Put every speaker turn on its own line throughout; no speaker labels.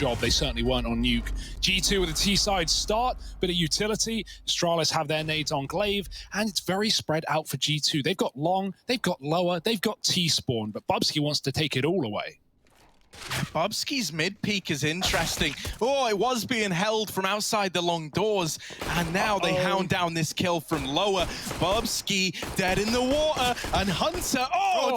job. They certainly weren't on Nuke. G2 with a T-side start, bit of utility. Astralis have their nades on Glaive, and it's very spread out for G2. They've got long, they've got lower, they've got T-spawn, but Bubsky wants to take it all away.
Bubsky's mid-peek is interesting. Oh, it was being held from outside the long doors, and now they hound down this kill from lower. Bubsky dead in the water, and Hunter,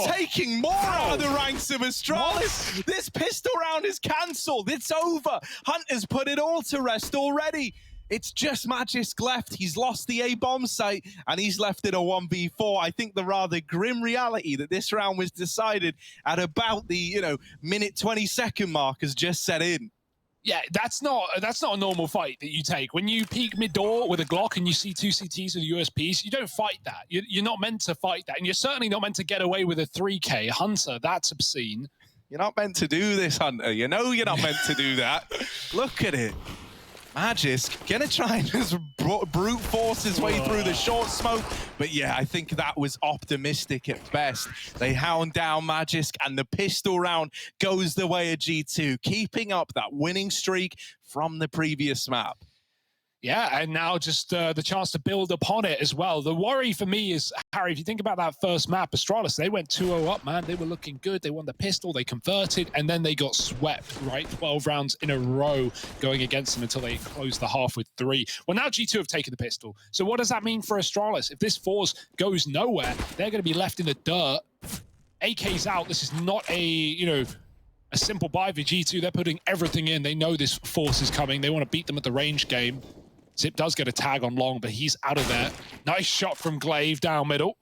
taking more out of the ranks of Astralis. What? This pistol round is cancelled. It's over. Hunter's put it all to rest already. It's just Magisk left. He's lost the A-bomb site, and he's left in a 1v4. I think the rather grim reality that this round was decided at about the, minute 20-second mark has just set in.
Yeah, that's not a normal fight that you take. When you peek mid-door with a Glock and you see 2 CTs with USPs, you don't fight that. You're not meant to fight that, and you're certainly not meant to get away with a 3K. Hunter, that's obscene.
You're not meant to do this, Hunter. You know you're not meant to do that. Look at it. Magisk gonna try and just brute force his way through the short smoke, but yeah, I think that was optimistic at best. They hound down Magisk, and the pistol round goes the way of G2, keeping up that winning streak from the previous map.
Yeah, and now just the chance to build upon it as well. The worry for me is, Harry, if you think about that first map, Astralis, they went 2-0 up, man. They were looking good. They won the pistol, they converted, and then they got swept, right? 12 rounds in a row going against them until they closed the half with 3. Well, now G2 have taken the pistol. So what does that mean for Astralis? If this force goes nowhere, they're going to be left in the dirt. AK's out. This is not a simple buy for G2. They're putting everything in. They know this force is coming. They want to beat them at the range game. Zip does get a tag on long, but he's out of there. Nice shot from Glaive down middle.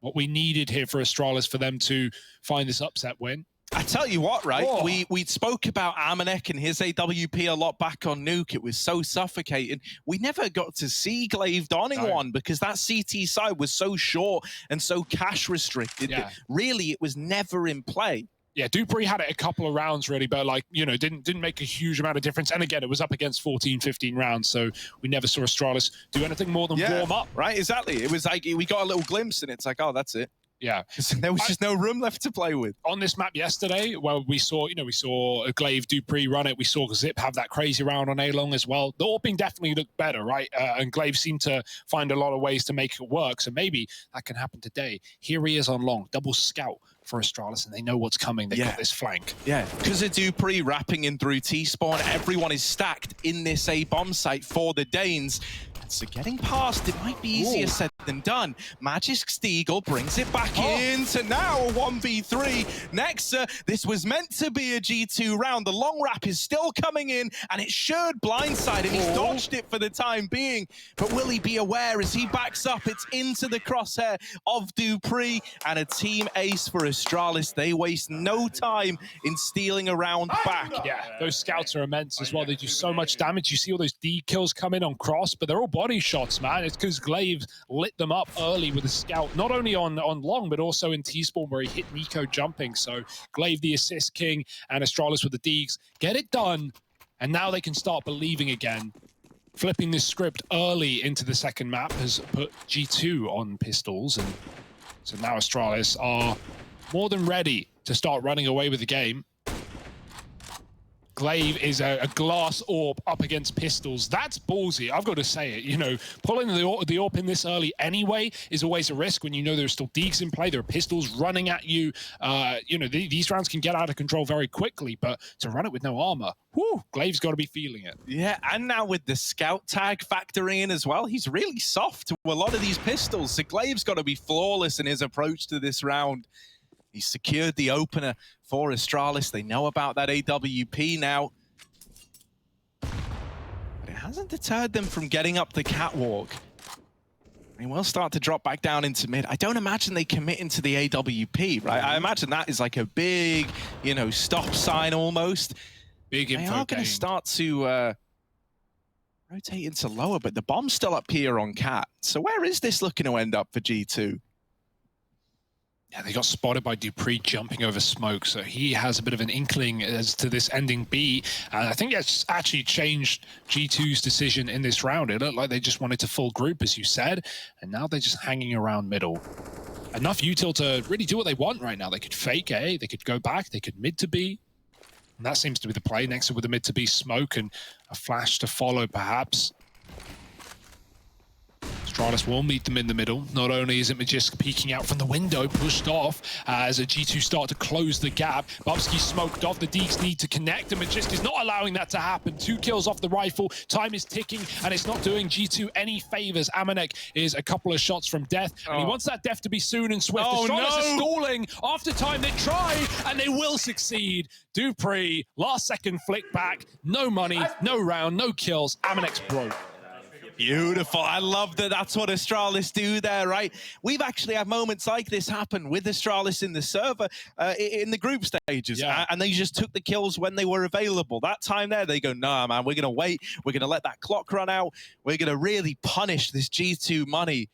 What we needed here for Astralis for them to find this upset win.
I tell you what, right? We spoke about Amanek and his AWP a lot back on Nuke. It was so suffocating. We never got to see Glaive donning one because that CT side was so short and so cash restricted that really it was never in play.
Yeah, dupreeh had it a couple of rounds really, but didn't make a huge amount of difference. And again, it was up against 14, 15 rounds, so we never saw Astralis do anything more than warm up.
Right, exactly. It was like we got a little glimpse, and it's like, oh, that's it.
Yeah,
there was just no room left to play with.
On this map yesterday, well, we saw a Glaive dupreeh run it. We saw Zip have that crazy round on A-Long as well. The AWPing definitely looked better, right? And Glaive seemed to find a lot of ways to make it work. So maybe that can happen today. Here he is on long, double scout for Astralis, and they know what's coming. They've got this flank.
Yeah, because of dupreeh wrapping in through T-spawn, everyone is stacked in this A-bomb site for the Danes. So getting past it might be easier said than done. Magisk's Deagle brings it back in to now a 1v3. Nexa, this was meant to be a G2 round. The long wrap is still coming in, and it should blindside, and he's dodged it for the time being. But will he be aware as he backs up? It's into the crosshair of dupreeh, and a team ace for Astralis. They waste no time in stealing a round back.
Yeah, those scouts are immense as well. They do so much damage. You see all those D kills come in on cross, but they're all body shots, man. It's because Glaive lit them up early with a scout, not only on long, but also in T-spawn where he hit Nico jumping. So Glaive the assist king and Astralis with the Deegs. Get it done, and now they can start believing again. Flipping this script early into the second map has put G2 on pistols, and so now Astralis are more than ready to start running away with the game. Glaive is a glass AWP up against pistols. That's ballsy, I've got to say it. Pulling the AWP in this early anyway is always a risk when you know there's still Deegs in play, there are pistols running at you. These rounds can get out of control very quickly, but to run it with no armor, Glaive's got to be feeling it.
Yeah, and now with the scout tag factoring in as well, he's really soft to a lot of these pistols. So Glaive's got to be flawless in his approach to this round. He secured the opener for Astralis. They know about that AWP now. But it hasn't deterred them from getting up the catwalk. They will start to drop back down into mid. I don't imagine they commit into the AWP, right? I imagine that is like a big, stop sign almost.
Big info.
They are going to start to rotate into lower, but the bomb's still up here on Cat. So where is this looking to end up for G2?
Yeah, they got spotted by dupreeh jumping over smoke, so he has a bit of an inkling as to this ending B. I think that's actually changed G2's decision in this round. It looked like they just wanted to full group, as you said, and now they're just hanging around middle. Enough util to really do what they want right now. They could fake A, they could go back, they could mid to B. And that seems to be the play. Next with the mid to be smoke and a flash to follow, perhaps. Astralis will meet them in the middle. Not only is it Magisk peeking out from the window, pushed off as a G2 start to close the gap. Bubsky smoked off. The Deeks need to connect, and Magisk is not allowing that to happen. 2 kills off the rifle. Time is ticking, and it's not doing G2 any favors. Amanek is a couple of shots from death, and he wants that death to be soon and swift. Astralis is stalling. After time, they try, and they will succeed. dupreeh, last second flick back. No money, no round, no kills. Amanek's broke.
Beautiful. I love that. That's what Astralis do there, right? We've actually had moments like this happen with Astralis in the server, in the group stages, and they just took the kills when they were available. That time there, they go, nah, man, we're going to wait. We're going to let that clock run out. We're going to really punish this G2 money.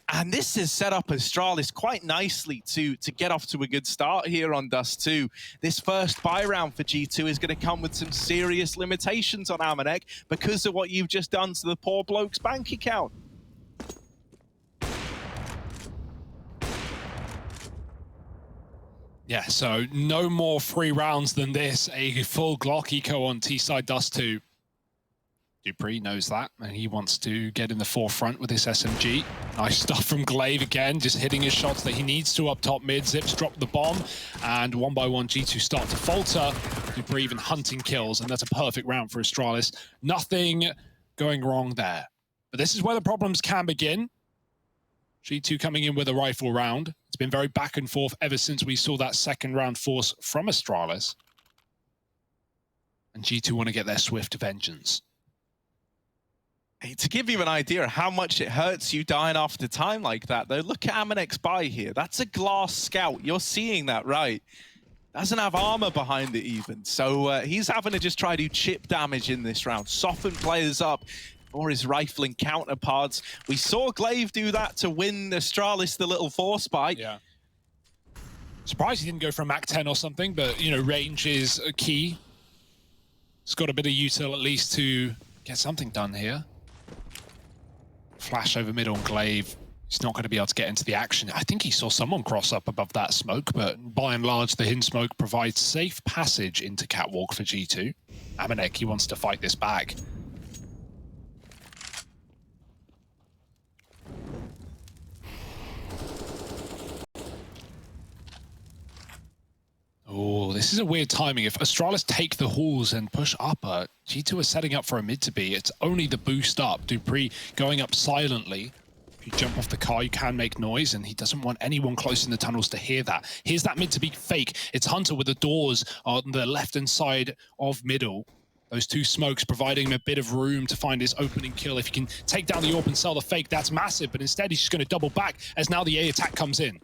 And this has set up Astralis quite nicely to get off to a good start here on Dust2. This first buy round for G2 is going to come with some serious limitations on Amanek because of what you've just done to the poor bloke's bank account.
Yeah, so no more free rounds than this. A full Glock eco on T-side Dust2. dupreeh knows that, and he wants to get in the forefront with this SMG. Nice stuff from Glaive again, just hitting his shots that he needs to up top mid. Zips drop the bomb, and one by one G2 start to falter. dupreeh even hunting kills, and that's a perfect round for Astralis. Nothing going wrong there. But this is where the problems can begin. G2 coming in with a rifle round. It's been very back and forth ever since we saw that second round force from Astralis. And G2 want to get their swift vengeance.
Hey, to give you an idea of how much it hurts you dying after time like that, though, look at Amanek's buy here. That's a glass scout. You're seeing that, right? Doesn't have armor behind it even. So he's having to just try to chip damage in this round, soften players up for his rifling counterparts. We saw Glaive do that to win Astralis the little force buy.
Yeah. Surprised he didn't go for a Mach 10 or something, but, you know, range is a key. It's got a bit of util at least to get something done here. Flash over mid on Glaive. He's not going to be able to get into the action. I think he saw someone cross up above that smoke, but by and large, the hidden smoke provides safe passage into Catwalk for G2. Amanek, he wants to fight this back. Oh, this is a weird timing. If Astralis take the halls and push upper, G2 are setting up for a mid to be. It's only the boost up. dupreeh going up silently. If you jump off the car, you can make noise, and he doesn't want anyone close in the tunnels to hear that. Here's that mid to be fake. It's Hunter with the doors on the left-hand side of middle. Those two smokes providing him a bit of room to find his opening kill. If he can take down the AWP and sell the fake, that's massive, but instead he's just going to double back as now the A attack comes in.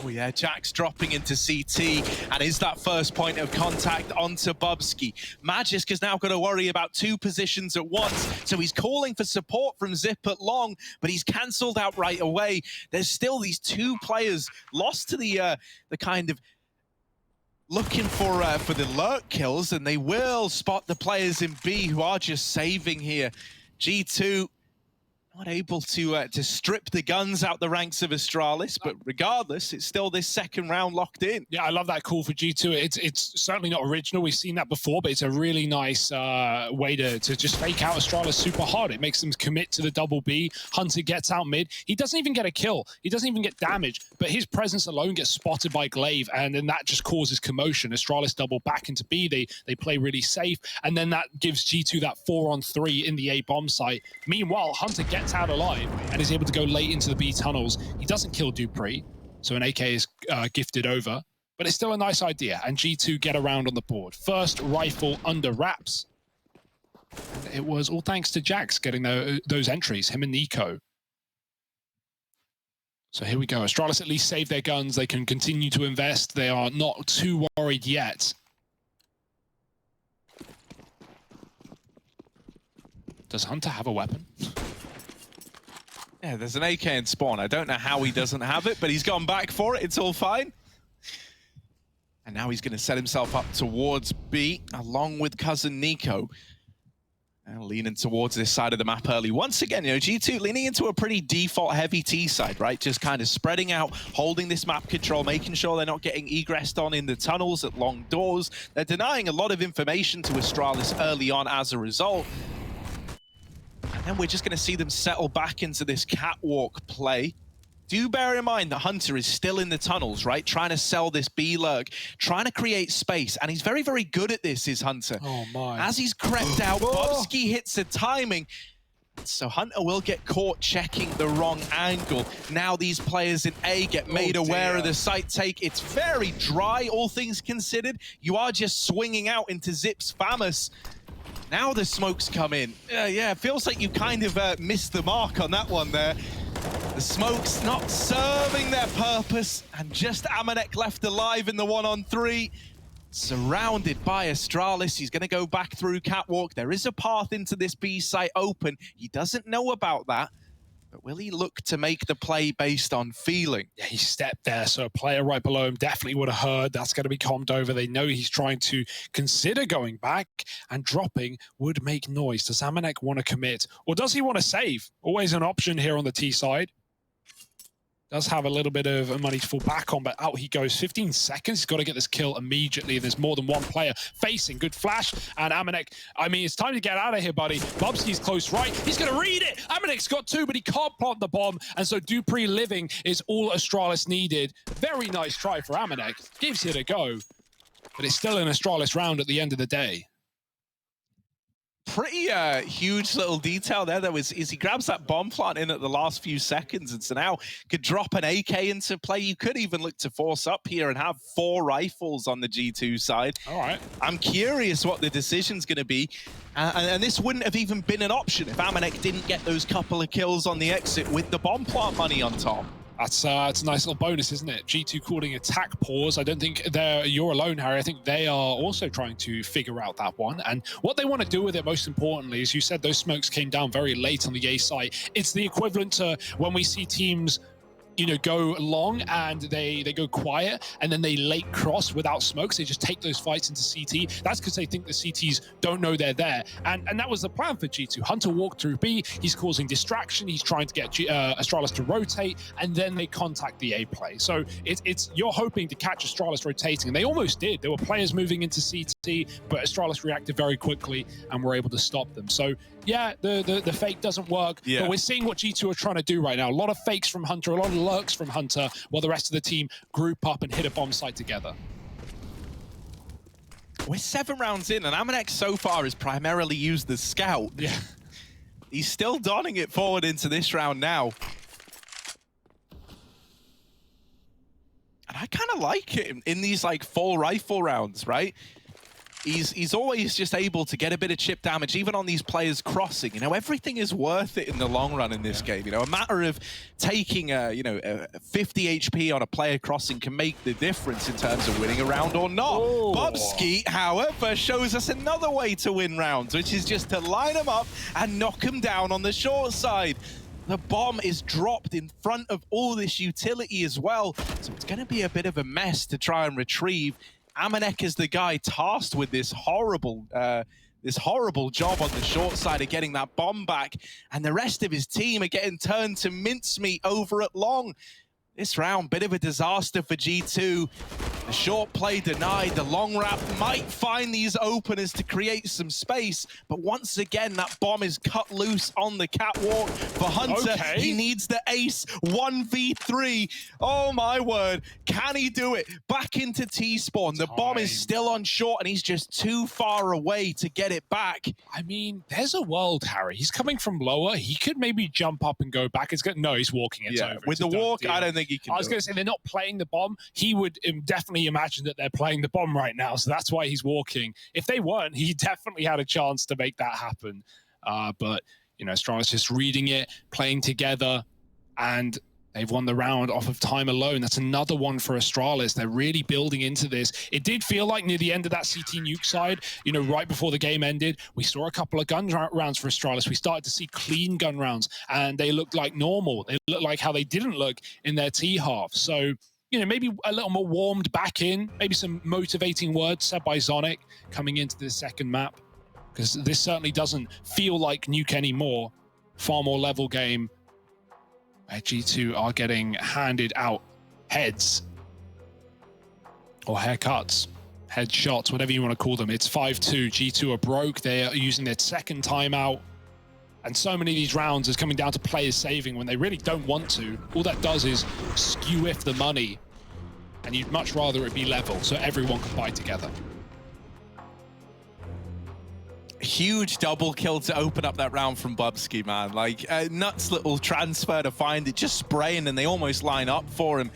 Oh yeah, Jack's dropping into CT, and is that first point of contact onto Bubsky. Magisk has now got to worry about 2 positions at once, so he's calling for support from Zip at long, but he's cancelled out right away. There's still these 2 players lost to the kind of looking for the lurk kills, and they will spot the players in B who are just saving here. G2 not able to strip the guns out the ranks of Astralis, but regardless, it's still this second round locked in.
Yeah, I love that call for G2. It's certainly not original. We've seen that before, but it's a really nice way to just fake out Astralis super hard. It makes them commit to the double B. Hunter gets out mid. He doesn't even get a kill. He doesn't even get damage, but his presence alone gets spotted by Glaive, and then that just causes commotion. Astralis double back into B. They play really safe, and then that gives G2 that 4-on-3 in the A bomb site. Meanwhile, Hunter gets out alive and is able to go late into the B tunnels. He doesn't kill dupreeh, so an AK is gifted over, but it's still a nice idea, and G2 get around on the board. First rifle under wraps. And it was all thanks to Jax getting those entries, him and Nico. So here we go. Astralis at least save their guns. They can continue to invest. They are not too worried yet. Does Hunter have a weapon?
Yeah, there's an AK in spawn. I don't know how he doesn't have it, but he's gone back for it. It's all fine. And now he's going to set himself up towards B, along with cousin Nico. Leaning towards this side of the map early. Once again, you know, G2 leaning into a pretty default-heavy T side, right? Just kind of spreading out, holding this map control, making sure they're not getting egressed on in the tunnels at long doors. They're denying a lot of information to Astralis early on as a result. And then we're just going to see them settle back into this catwalk play. Do bear in mind that Hunter is still in the tunnels, right? Trying to sell this B-lurk, trying to create space. And he's very, very good at this, is Hunter.
Oh, my.
As he's crept out, Bobski hits the timing. So Hunter will get caught checking the wrong angle. Now these players in A get made aware of the site take. It's very dry, all things considered. You are just swinging out into Zips Famous. Now the smokes come in. Yeah, it feels like you kind of missed the mark on that one there. The smokes not serving their purpose, and just Amanek left alive in the 1-on-3. Surrounded by Astralis. He's going to go back through catwalk. There is a path into this B site open. He doesn't know about that. But will he look to make the play based on feeling?
Yeah, he stepped there, so a player right below him definitely would have heard. That's going to be calmed over. They know he's trying to consider going back, and dropping would make noise. Does Amanek want to commit, or does he want to save? Always an option here on the T side. Does have a little bit of money to fall back on, but out he goes. 15 seconds. He's got to get this kill immediately. There's more than one player facing. Good flash. And Amanek, I mean, it's time to get out of here, buddy. Bubski's close right. He's going to read it. Amanek's got two, but he can't plant the bomb. And so dupreeh living is all Astralis needed. Very nice try for Amanek. Gives it a go. But it's still an Astralis round at the end of the day.
Pretty huge little detail there, though, is he grabs that bomb plant in at the last few seconds, and so now could drop an AK into play. You could even look to force up here and have 4 rifles on the G2 side.
All right.
I'm curious what the decision's going to be, and this wouldn't have even been an option if Amanek didn't get those couple of kills on the exit with the bomb plant money on top.
It's a nice little bonus, isn't it? G2 calling attack pause. I don't think you're alone, Harry. I think they are also trying to figure out that one. And what they want to do with it, most importantly, as you said, those smokes came down very late on the A site. It's the equivalent to when we see teams, you know, go long and they go quiet, and then they late cross without smokes. They just take those fights into CT. That's because they think the CTs don't know they're there. And that was the plan for G2. Hunter walked through B. He's causing distraction. He's trying to get Astralis to rotate, and then they contact the A play. So it's you're hoping to catch Astralis rotating, and they almost did. There were players moving into CT, but Astralis reacted very quickly and were able to stop them. So yeah, the fake doesn't work, but we're seeing what G2 are trying to do right now. A lot of fakes from Hunter, a lot of lurks from Hunter, while the rest of the team group up and hit a bomb site together.
We're 7 rounds in, and Amanek so far has primarily used the scout.
Yeah.
He's still donning it forward into this round now. And I kind of like it in these like full rifle rounds, right? He's always just able to get a bit of chip damage, even on these players crossing. You know, everything is worth it in the long run in this game. You know, a matter of taking a 50 HP on a player crossing can make the difference in terms of winning a round or not.
Oh.
Bobski, however, shows us another way to win rounds, which is just to line them up and knock them down on the short side. The bomb is dropped in front of all this utility as well, so it's going to be a bit of a mess to try and retrieve. Amanek is the guy tasked with this horrible job on the short side of getting that bomb back, and the rest of his team are getting turned to mincemeat over at long. This round, bit of a disaster for G2. The short play denied. The long wrap might find these openers to create some space, but once again, that bomb is cut loose on the catwalk for Hunter.
Okay.
He needs the ace 1v3. Oh my word. Can he do it? Back into T-spawn. The bomb is still on short, and he's just too far away to get it back.
I mean, there's a world, Harry. He's coming from lower. He could maybe jump up and go back. No, he's walking. It's over.
With the walk, I don't think he can.
I was going to say, they're not playing the bomb. He would definitely imagine that they're playing the bomb right now, so that's why he's walking. If they weren't, he definitely had a chance to make that happen. But, you know, Astralis just reading it, playing together, and they've won the round off of time alone. That's another one for Astralis. They're really building into this. It did feel like near the end of that CT nuke side, you know, right before the game ended, we saw a couple of gun rounds for Astralis. We started to see clean gun rounds, and they looked like normal. They looked like how they didn't look in their T half. So, you know, maybe a little more warmed back in, maybe some motivating words said by Zonic coming into the second map. because this certainly doesn't feel like Nuke anymore. Far more level game. G2 are getting handed out heads or haircuts, headshots, whatever you want to call them. It's 5-2. G2 are broke. They are using their second timeout. And so many of these rounds is coming down to players saving when they really don't want to. All that does is skew if the money. And you'd much rather it be level so everyone can buy together.
Huge double kill to open up that round from Bubsky, man. Like a nuts little transfer to find it, just spraying, and they almost line up for him.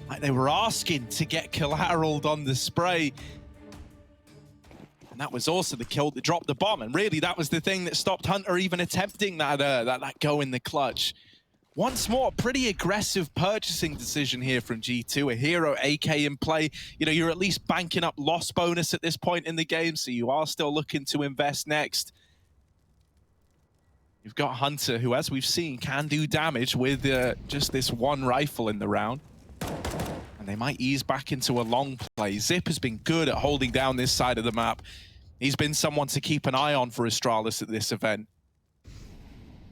Like they were asking to get collateraled on the spray. And that was also the kill that dropped the bomb. And really that was the thing that stopped Hunter even attempting that go in the clutch. Once more, pretty aggressive purchasing decision here from G2. A hero AK in play. You know, you're at least banking up loss bonus at this point in the game, so you are still looking to invest next. You've got Hunter, who, as we've seen, can do damage with just this one rifle in the round. And they might ease back into a long play. Zip has been good at holding down this side of the map. He's been someone to keep an eye on for Astralis at this event.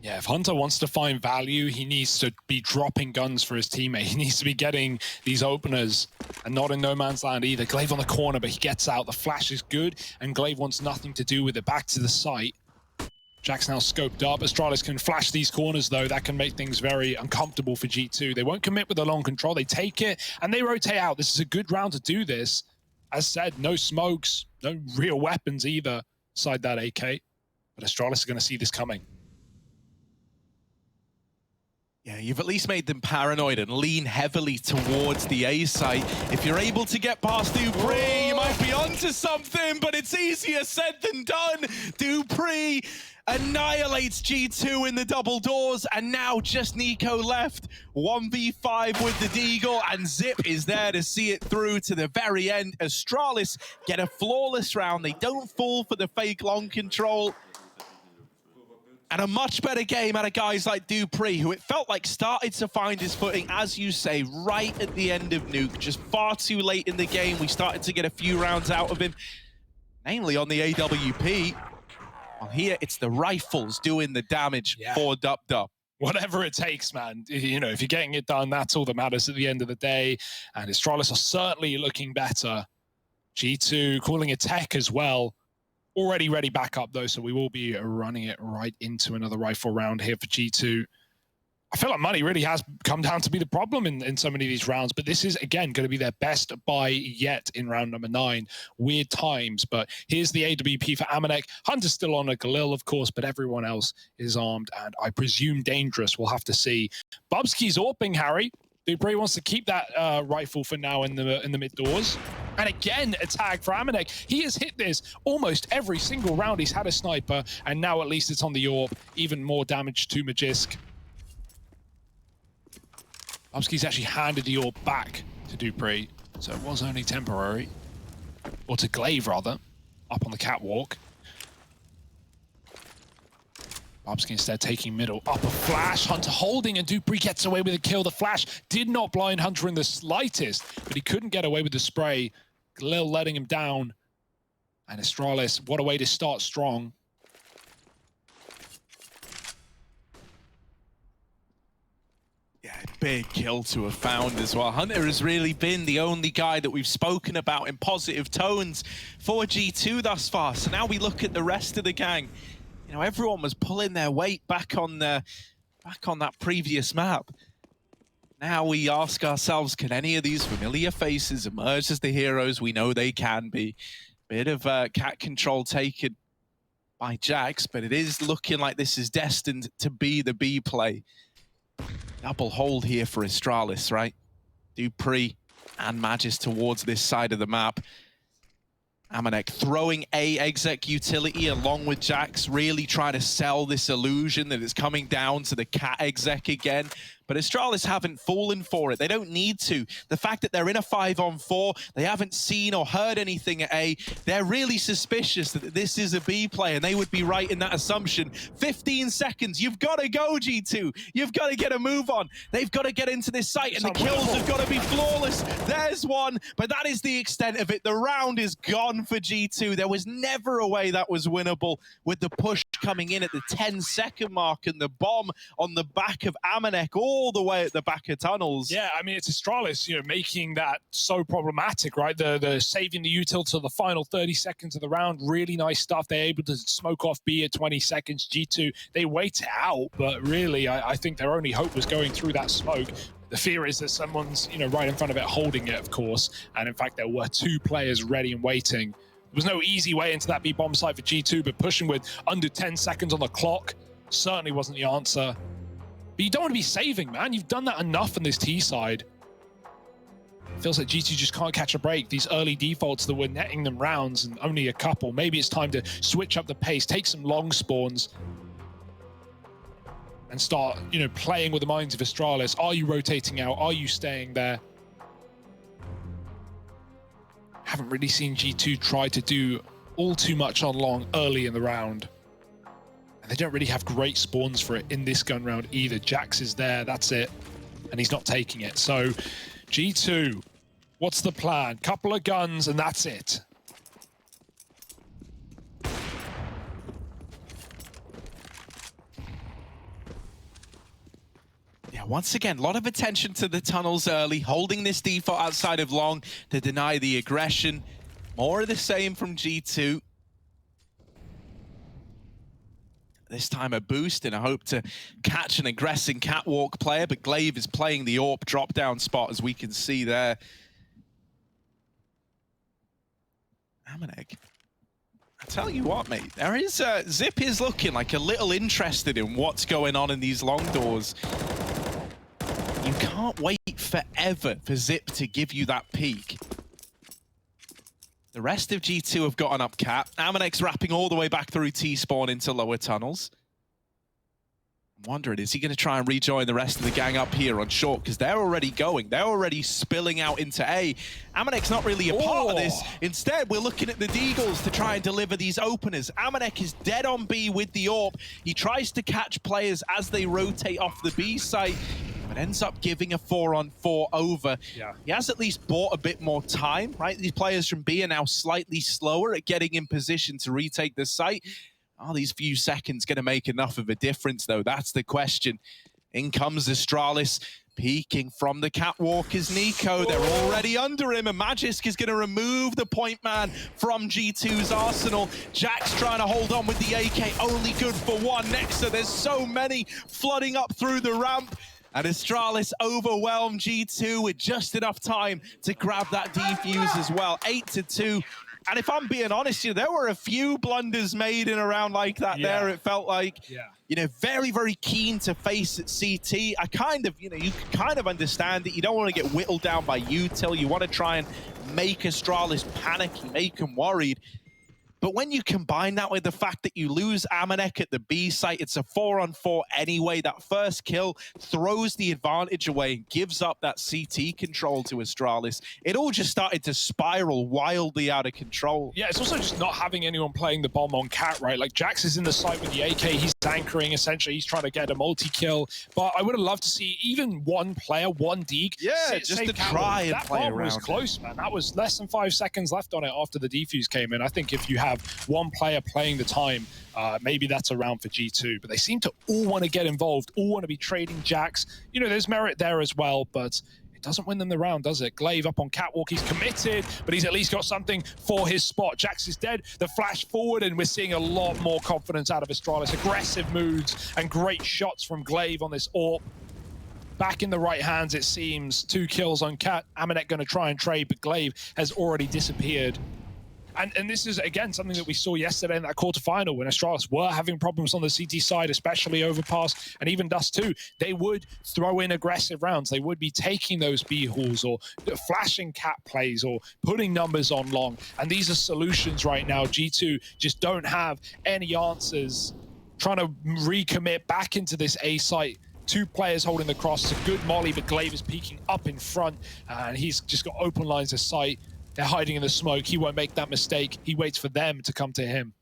Yeah, if Hunter wants to find value, he needs to be dropping guns for his teammate. He needs to be getting these openers and not in no man's land either. Glaive on the corner, but he gets out. The flash is good, and Glaive wants nothing to do with it. Back to the site. Jack's now scoped up. Astralis can flash these corners, though. That can make things very uncomfortable for G2. They won't commit with the long control. They take it, and they rotate out. This is a good round to do this. As said, no smokes, no real weapons either beside that AK. But Astralis are going to see this coming.
Yeah, you've at least made them paranoid and lean heavily towards the A site. If you're able to get past dupreeh, you might be onto something, but it's easier said than done. dupreeh annihilates G2 in the double doors, and now just Nico left. 1v5 with the Deagle, and Zip is there to see it through to the very end. Astralis get a flawless round. They don't fall for the fake long control. And a much better game out of guys like dupreeh, who it felt like started to find his footing, as you say, right at the end of Nuke. Just far too late in the game. We started to get a few rounds out of him, namely on the AWP. Well, here it's the rifles doing the damage for Dust2.
Whatever it takes, man. You know, if you're getting it done, that's all that matters at the end of the day. And Astralis are certainly looking better. G2 calling a tech as well. Already ready back up, though, so we will be running it right into another rifle round here for G2. I feel like money really has come down to be the problem in so many of these rounds, but this is, again, going to be their best buy yet in round number 9. Weird times, but here's the AWP for Amanek. Hunter's still on a Galil, of course, but everyone else is armed, and I presume dangerous. We'll have to see. Bubsky's AWPing, Harry. dupreeh wants to keep that rifle for now in the mid doors. And again, a tag for Amanek. He has hit this almost every single round. He's had a sniper, and now at least it's on the AWP. Even more damage to Magisk. Bubsky's actually handed the AWP back to dupreeh, so it was only temporary. Or to Glaive, rather, up on the catwalk. Bubsky instead taking middle. Up a flash. Hunter holding, and dupreeh gets away with a kill. The flash did not blind Hunter in the slightest, but he couldn't get away with the spray. Galil letting him down. And Astralis, what a way to start strong.
Yeah, big kill to have found as well. Hunter has really been the only guy that we've spoken about in positive tones for G2 thus far. So now we look at the rest of the gang. You know, everyone was pulling their weight back on that previous map. Now we ask ourselves, can any of these familiar faces emerge as the heroes we know they can be? Bit of cat control taken by Jax, but it is looking like this is destined to be the B play. Double hold here for Astralis, right? dupreeh and Magis towards this side of the map. Amanek throwing a exec utility along with Jax, really trying to sell this illusion that it's coming down to the cat exec again. But Astralis haven't fallen for it. They don't need to. The fact that they're in a 5-on-4, they haven't seen or heard anything at A, they're really suspicious that this is a B play, and they would be right in that assumption. 15 seconds, you've got to go, G2. You've got to get a move on. They've got to get into this site, and the kills have got to be flawless. There's one, but that is the extent of it. The round is gone for G2. There was never a way that was winnable, with the push coming in at the 10-second mark and the bomb on the back of Amanek all the way at the back of tunnels.
Yeah, I mean, it's Astralis, you know, making that so problematic, right? The saving the util to the final 30 seconds of the round. Really nice stuff. They're able to smoke off B at 20 seconds. G2, they wait it out, but really, I think their only hope was going through that smoke. The fear is that someone's, you know, right in front of it holding it, of course. And in fact, there were 2 players ready and waiting. There was no easy way into that B bomb site for G2, but pushing with under 10 seconds on the clock certainly wasn't the answer. But you don't want to be saving, man. You've done that enough on this T side. It feels like G2 just can't catch a break. These early defaults that were netting them rounds, and only a couple. Maybe it's time to switch up the pace, take some long spawns, and start, you know, playing with the minds of Astralis. Are you rotating out? Are you staying there? Haven't really seen G2 try to do all too much on long early in the round. And they don't really have great spawns for it in this gun round either. Jax is there, that's it. And he's not taking it. So G2, what's the plan? Couple of guns and that's it.
Once again, a lot of attention to the tunnels early, holding this default outside of long to deny the aggression. More of the same from G2. This time a boost in a hope to catch an aggressing catwalk player, but Glaive is playing the AWP drop-down spot, as we can see there. Amanek. I tell you what, mate, there is Zip is looking like a little interested in what's going on in these long doors. You can't wait forever for Zip to give you that peek. The rest of G2 have gotten up cap. Amanek's wrapping all the way back through T-spawn into lower tunnels. I'm wondering, is he going to try and rejoin the rest of the gang up here on short? Because they're already going. They're already spilling out into A. Amanek's not really a part of this. Instead, we're looking at the Deagles to try and deliver these openers. Amanek is dead on B with the AWP. He tries to catch players as they rotate off the B site, but ends up giving a 4-on-4 over. Yeah. He has at least bought a bit more time, right? These players from B are now slightly slower at getting in position to retake the site. Are these few seconds going to make enough of a difference, though? That's the question. In comes Astralis. Peeking from the catwalk is Nico. They're already under him, and Magisk is going to remove the point man from G2's arsenal. Jax trying to hold on with the AK, only good for one. Nexa, there's so many flooding up through the ramp. And Astralis overwhelmed G2 with just enough time to grab that defuse as well. 8-2. And if I'm being honest, you know, there were a few blunders made in a round like that there. It felt like, you know, very, very keen to face at CT. I kind of, you know, you can kind of understand it. You don't want to get whittled down by util. You want to try and make Astralis panicky, make them worried. But when you combine that with the fact that you lose Amanek at the B site, it's a 4-on-4 anyway. That first kill throws the advantage away and gives up that CT control to Astralis. It all just started to spiral wildly out of control.
Yeah, it's also just not having anyone playing the bomb on Cat, right? Like, Jax is in the site with the AK. He's anchoring, essentially. He's trying to get a multi-kill. But I would have loved to see even one player, one Deeg.
Yeah, just to try and play around. That bomb
was close, man. That was less than 5 seconds left on it after the defuse came in. I think if you have one player playing the time, maybe that's a round for G2. But they seem to all want to get involved, all want to be trading Jax. You know, there's merit there as well, but it doesn't win them the round, does it? Glaive up on catwalk, he's committed, but he's at least got something for his spot. Jax is dead, the flash forward, and we're seeing a lot more confidence out of Astralis. Aggressive moves and great shots from Glaive on this AWP. Back in the right hands, it seems. 2 kills on Cat. Amanek going to try and trade, but Glaive has already disappeared. And this is, again, something that we saw yesterday in that quarterfinal when Astralis were having problems on the CT side, especially Overpass and even Dust2. They would throw in aggressive rounds. They would be taking those B-hauls or flashing Cat plays or putting numbers on long. And these are solutions right now. G2 just don't have any answers. Trying to recommit back into this A site 2 players holding the cross. It's a good molly, but Glaive is peeking up in front, and he's just got open lines of sight. They're hiding in the smoke. He won't make that mistake. He waits for them to come to him.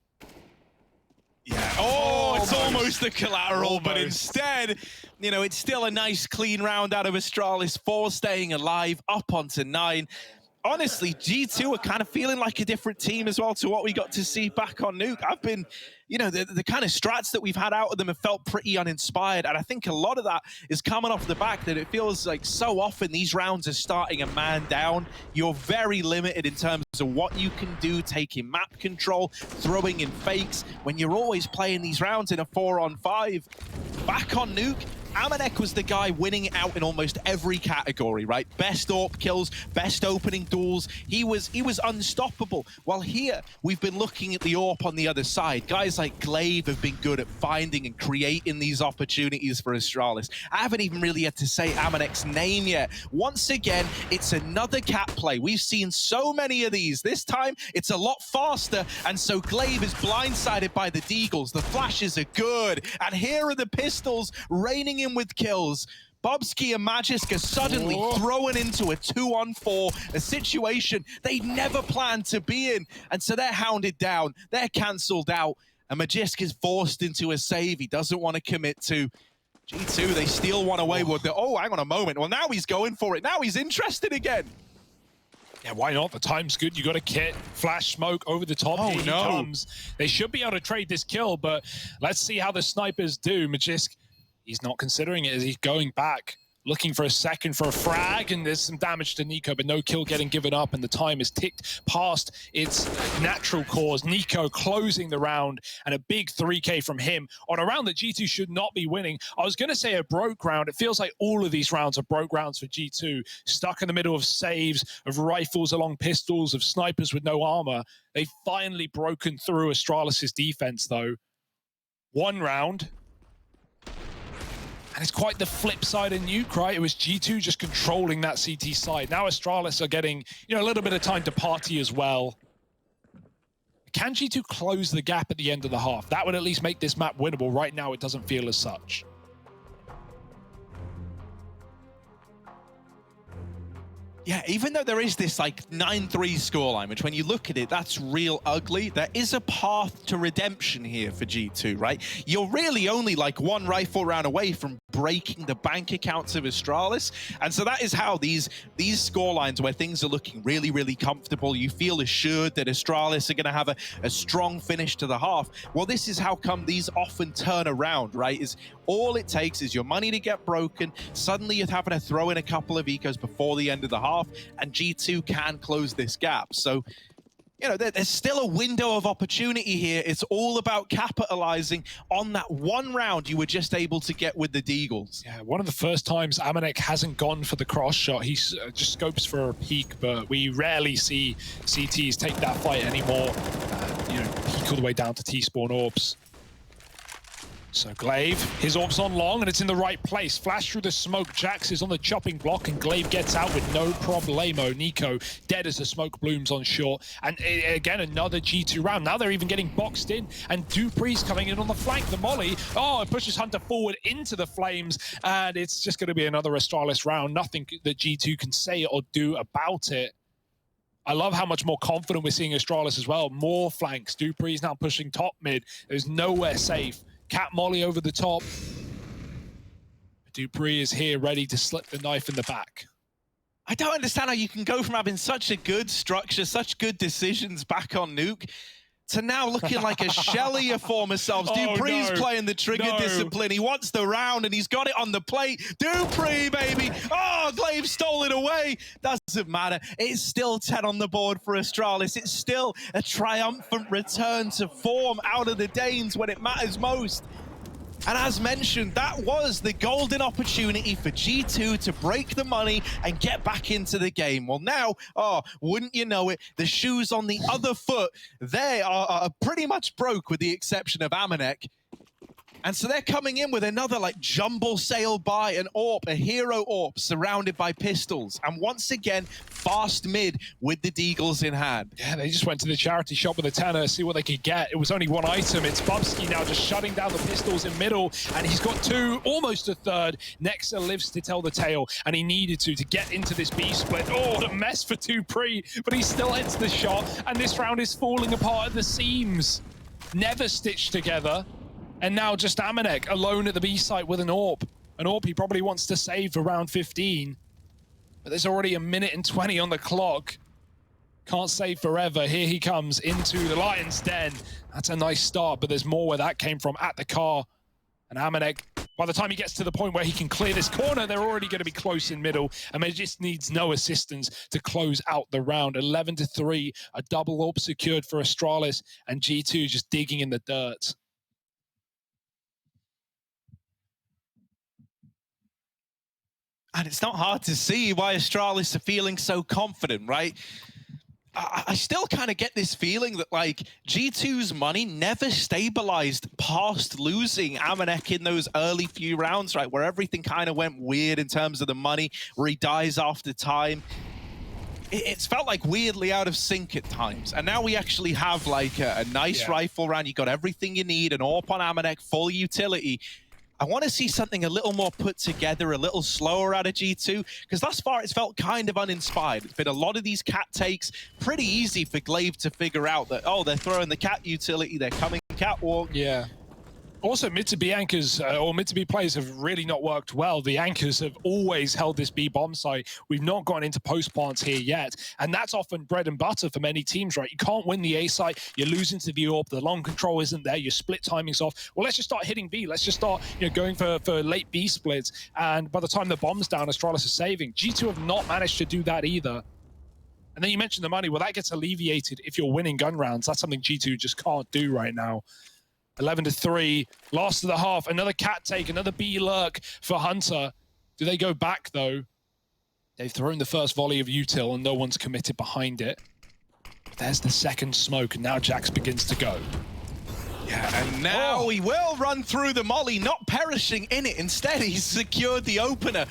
Yeah. Oh, it's almost the collateral,
Almost.
but instead, you know, it's still a nice clean round out of Astralis. 4 staying alive, up onto 9. Honestly, G2 are kind of feeling like a different team as well to what we got to see back on Nuke. I've been, you know, the kind of strats that we've had out of them have felt pretty uninspired. And I think a lot of that is coming off the back that it feels like so often these rounds are starting a man down. You're very limited in terms of what you can do, taking map control, throwing in fakes, when you're always playing these rounds in a 4-on-5. Back on Nuke, Amanek was the guy winning out in almost every category, right? Best AWP kills, best opening duels. He was unstoppable. While here, we've been looking at the AWP on the other side. Guys like Glaive have been good at finding and creating these opportunities for Astralis. I haven't even really had to say Amanek's name yet. Once again, it's another cat play. We've seen so many of these. This time, it's a lot faster, and so Glaive is blindsided by the deagles. The flashes are good, and here are the pistols raining in with kills. Bobski and Magisk are suddenly thrown into a 2-on-4, a situation they never planned to be in. And so they're hounded down, they're cancelled out, and Magisk is forced into a save he doesn't want to commit to. G2, they steal one away with the, oh, hang on a moment. Well, now he's going for it. Now he's interested again.
Yeah, why not? The time's good. You got a kit, flash smoke over the top.
Oh,
Here he
no.
comes. They should be able to trade this kill, but let's see how the snipers do. Magisk, he's not considering it as he's going back, looking for a second for a frag, and there's some damage to Nico, but no kill getting given up, and the time is ticked past its natural course. Nico closing the round, and a big 3K from him on a round that G2 should not be winning. I was going to say a broke round. It feels like all of these rounds are broke rounds for G2, stuck in the middle of saves, of rifles along pistols, of snipers with no armor. They've finally broken through Astralis' defense, though. 1 round. And it's quite the flip side of Nuke, right? It was G2 just controlling that CT side. Now Astralis are getting, you know, a little bit of time to party as well. Can G2 close the gap at the end of the half? That would at least make this map winnable. Right now, it doesn't feel as such.
Yeah, even though there is this like 9-3 scoreline, which when you look at it, that's real ugly, there is a path to redemption here for G2, right? You're really only like 1 rifle round away from breaking the bank accounts of Astralis. And so that is how these scorelines where things are looking really, really comfortable, you feel assured that Astralis are going to have a strong finish to the half. Well, this is how come these often turn around, right? Is all it takes is your money to get broken. Suddenly you're having to throw in a couple of ecos before the end of the half, and G2 can close this gap. So, you know, there's still a window of opportunity here. It's all about capitalizing on that 1 round you were just able to get with the deagles.
Yeah, one of the first times Amanek hasn't gone for the cross shot. He just scopes for a peek, but we rarely see CTs take that fight anymore. You know, peek all the way down to T-spawn orbs. So Glaive, his orb's on long, and it's in the right place. Flash through the smoke. Jax is on the chopping block, and Glaive gets out with no problemo. Nico dead as the smoke blooms on short. And again, another G2 round. Now they're even getting boxed in, and dupreeh's coming in on the flank. The molly, oh, it pushes Hunter forward into the flames, and it's just going to be another Astralis round. Nothing that G2 can say or do about it. I love how much more confident we're seeing Astralis as well. More flanks. dupreeh's now pushing top mid. There's nowhere safe. Cat molly over the top. dupreeh is here ready to slip the knife in the back.
I don't understand how you can go from having such a good structure, such good decisions back on Nuke, to now looking like a shellier former selves. dupreeh's playing the trigger discipline. He wants the round, and he's got it on the plate. dupreeh, baby! Oh, Glaive stole it away. Doesn't matter. It's still 10 on the board for Astralis. It's still a triumphant return to form out of the Danes when it matters most. And as mentioned, that was the golden opportunity for G2 to break the money and get back into the game. Well, now, oh, wouldn't you know it, the shoes on the other foot, they are pretty much broke with the exception of Amanek. And so they're coming in with another like jumble sail by an AWP, a hero AWP surrounded by pistols. And once again, fast mid with the deagles in hand.
Yeah, they just went to the charity shop with a tenner, see what they could get. It was only one item. It's Bubsky now just shutting down the pistols in middle, and he's got two, almost a third. Nexa lives to tell the tale, and he needed to get into this B split. Oh, what a mess for dupreeh, but he still hits the shot, and this round is falling apart at the seams. Never stitched together. And now just Amanek alone at the B site with an AWP. An AWP he probably wants to save for round 15. But there's already 1 minute and 20 on the clock. Can't save forever. Here he comes into the Lion's Den. That's a nice start, but there's more where that came from at the car. And Amanek, by the time he gets to the point where he can clear this corner, they're already going to be close in middle. And he just needs no assistance to close out the round. 11-3, a double AWP secured for Astralis, and G2 just digging in the dirt.
And it's not hard to see why Astralis are feeling so confident, right? I still kind of get this feeling that, like, G2's money never stabilized past losing Amanek in those early few rounds, right? Where everything kind of went weird in terms of the money, where he dies after time. It's felt like weirdly out of sync at times. And now we actually have, like, a nice rifle round. You got everything you need, an AWP on Amanek, full utility. I want to see something a little more put together, a little slower out of G2, because thus far it's felt kind of uninspired. It's been a lot of these cat takes, pretty easy for Glaive to figure out that, oh, they're throwing the cat utility, they're coming catwalk.
Yeah. Also, mid-to-B anchors, or mid-to-B players have really not worked well. The anchors have always held this B bomb site. We've not gone into post plants here yet. And that's often bread and butter for many teams, right? You can't win the A site, you're losing to the AWP, the long control isn't there, your split timing's off. Well, let's just start hitting B. Let's just start, going for late B splits. And by the time the bomb's down, Astralis is saving. G2 have not managed to do that either. And then you mentioned the money. Well, that gets alleviated if you're winning gun rounds. That's something G2 just can't do right now. 11-3, last of the half, another cat take, another B lurk for Hunter. Do they go back though? They've thrown the first volley of util and no one's committed behind it. But there's the second smoke, and now Jax begins to go.
Yeah, and now he will run through the molly, not perishing in it. Instead, he's secured the opener.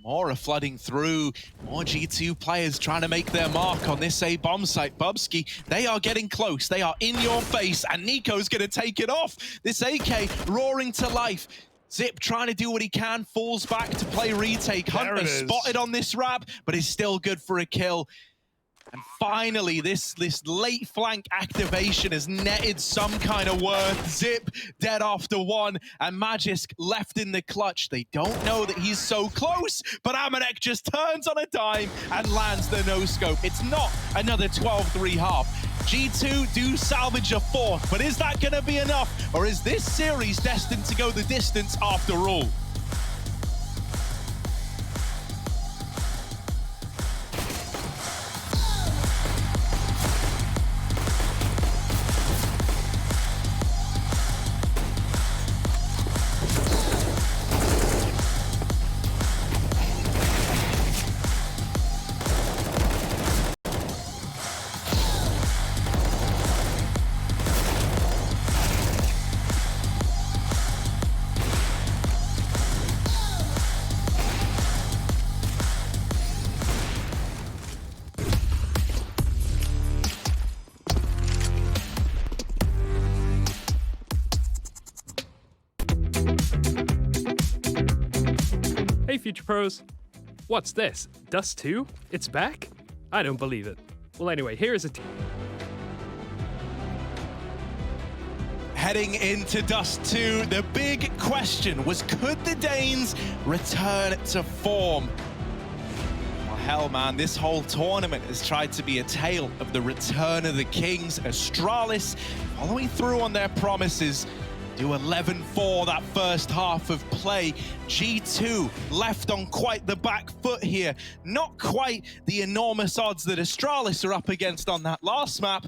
More are flooding through. More G2 players trying to make their mark on this A bomb site. Bubsky, they are getting close. They are in your face, and Nico's going to take it off. This AK roaring to life. Zip trying to do what he can, falls back to play retake. Hunter spotted on this wrap, but is still good for a kill. And finally, this late flank activation has netted some kind of worth. Zip dead after one, and Magisk left in the clutch. They don't know that he's so close, but Amanek just turns on a dime and lands the no-scope. It's not another 12-3 half. G2 do salvage a fourth, but is that going to be enough? Or is this series destined to go the distance after all?
Hey Future Pros, what's this? Dust2? It's back? I don't believe it. Well anyway, here is a
Heading into Dust2, the big question was, could the Danes return to form? Well, hell man, this whole tournament has tried to be a tale of the return of the Kings. Astralis, following through on their promises, do 11-4 that first half of play. G2 left on quite the back foot here. Not quite the enormous odds that Astralis are up against on that last map,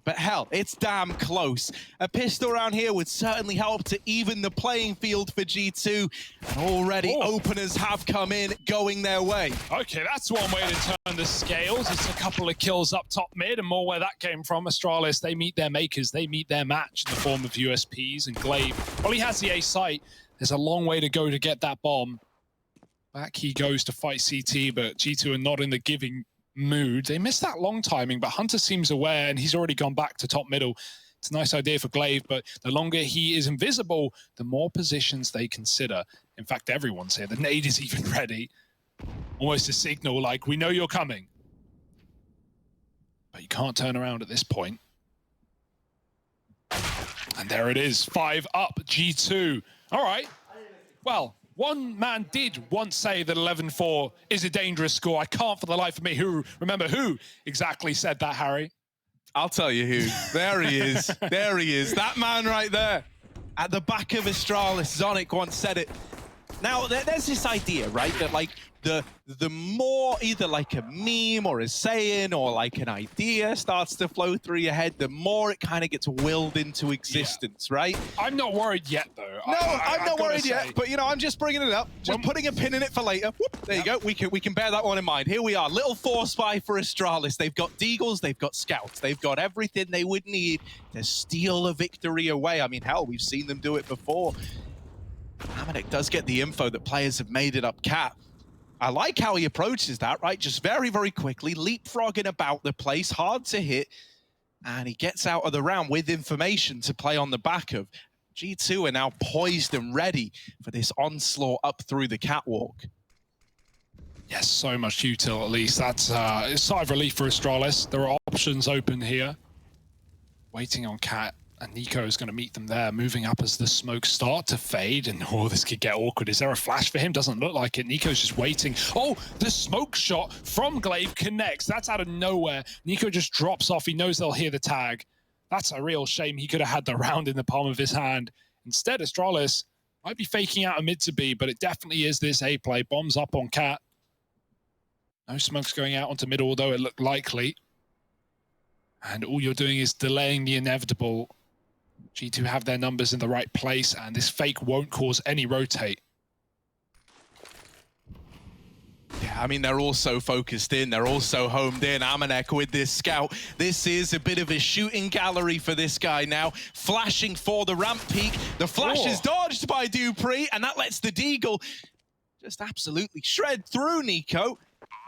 but hell, it's damn close. A pistol around here would certainly help to even the playing field for G2. And already openers have come in, going their way.
Okay, that's one way to turn the scales. It's a couple of kills up top mid, and more where that came from. Astralis, they meet their makers. They meet their match in the form of USPs, and Glaive, well, he has the A site. There's a long way to go to get that bomb. Back he goes to fight CT, but G2 are not in the giving mood. They missed that long timing, but Hunter seems aware, and he's already gone back to top middle. It's a nice idea for Glaive, but the longer he is invisible, the more positions they consider. In fact, everyone's here. The nade is even ready. Almost a signal like, we know you're coming. But you can't turn around at this point. And there it is, 5 up, G2. All right, well, one man did once say that 11-4 is a dangerous score. I can't for the life of me remember who exactly said that, Harry.
I'll tell you who. There he is. There he is. That man right there. At the back of Astralis, Zonic once said it. Now, there's this idea, right? That, like, the more either like a meme or a saying or like an idea starts to flow through your head, the more it kind of gets willed into existence, right?
I'm not worried yet, though.
No, I'm not worried yet, but, you know, I'm just bringing it up, just putting a pin in it for later. Whoop, there you go. We can bear that one in mind. Here we are, little force spy for Astralis. They've got Deagles, they've got Scouts, they've got everything they would need to steal a victory away. I mean, hell, we've seen them do it before. Amanek does get the info that players have made it up cat. I like how he approaches that, right? Just very, very quickly, leapfrogging about the place, hard to hit, and he gets out of the round with information to play on the back of. G2 are now poised and ready for this onslaught up through the catwalk.
Yes, so much util at least. That's a sigh of relief for Astralis. There are options open here. Waiting on Cat. And Nico is going to meet them there, moving up as the smokes start to fade. And oh, this could get awkward. Is there a flash for him? Doesn't look like it. Nico's just waiting. Oh, the smoke shot from Glaive connects. That's out of nowhere. Nico just drops off. He knows they'll hear the tag. That's a real shame. He could have had the round in the palm of his hand. Instead, Astralis might be faking out a mid to B, but it definitely is this A play. Bombs up on Cat. No smokes going out onto middle, although it looked likely. And all you're doing is delaying the inevitable. G2 have their numbers in the right place, and this fake won't cause any rotate.
Yeah, I mean, they're all so focused in. They're all so homed in. Amanek with this scout. This is a bit of a shooting gallery for this guy now. Flashing for the ramp peak. The flash is dodged by dupreeh, and that lets the Deagle just absolutely shred through Nico.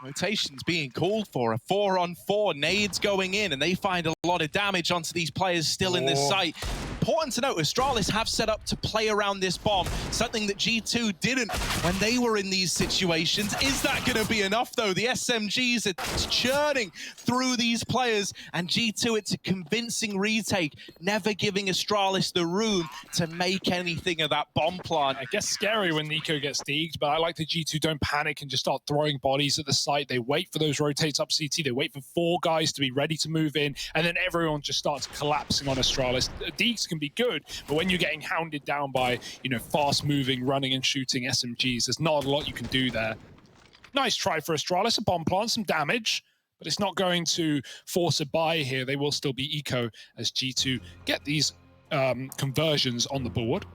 Rotations being called for, a 4-on-4, nades going in, and they find a lot of damage onto these players still in this site. Important to note, Astralis have set up to play around this bomb, something that G2 didn't when they were in these situations. Is that going to be enough, though? The SMGs are churning through these players, and G2, it's a convincing retake, never giving Astralis the room to make anything of that bomb plant.
I guess scary when Nico gets deeged, but I like the G2 don't panic and just start throwing bodies at the site. They wait for those rotates up CT. They wait for 4 guys to be ready to move in, and then everyone just starts collapsing on Astralis. Deegs can be good, but when you're getting hounded down by, you know, fast-moving, running and shooting SMGs, there's not a lot you can do there. Nice try for Astralis, a bomb plant, some damage, but it's not going to force a buy here. They will still be eco as G2 get these conversions on the board.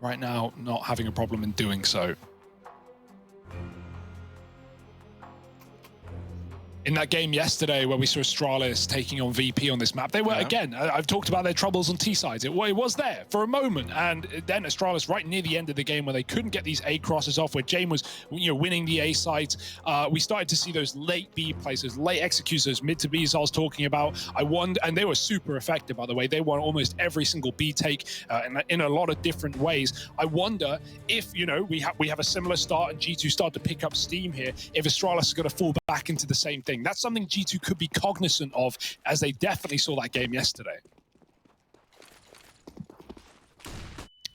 Right now, not having a problem in doing so. In that game yesterday where we saw Astralis taking on VP on this map, they were, again, I've talked about their troubles on T-sides. It was there for a moment, and then Astralis right near the end of the game where they couldn't get these A crosses off, where Jane was, you know, winning the A sides. We started to see those late B plays, those late executes, those mid to Bs I was talking about. I won, and they were super effective, by the way. They won almost every single B take in a lot of different ways. I wonder if, you know, we have a similar start and G2 start to pick up steam here, if Astralis is going to fall back into the same thing. That's something G2 could be cognizant of, as they definitely saw that game yesterday.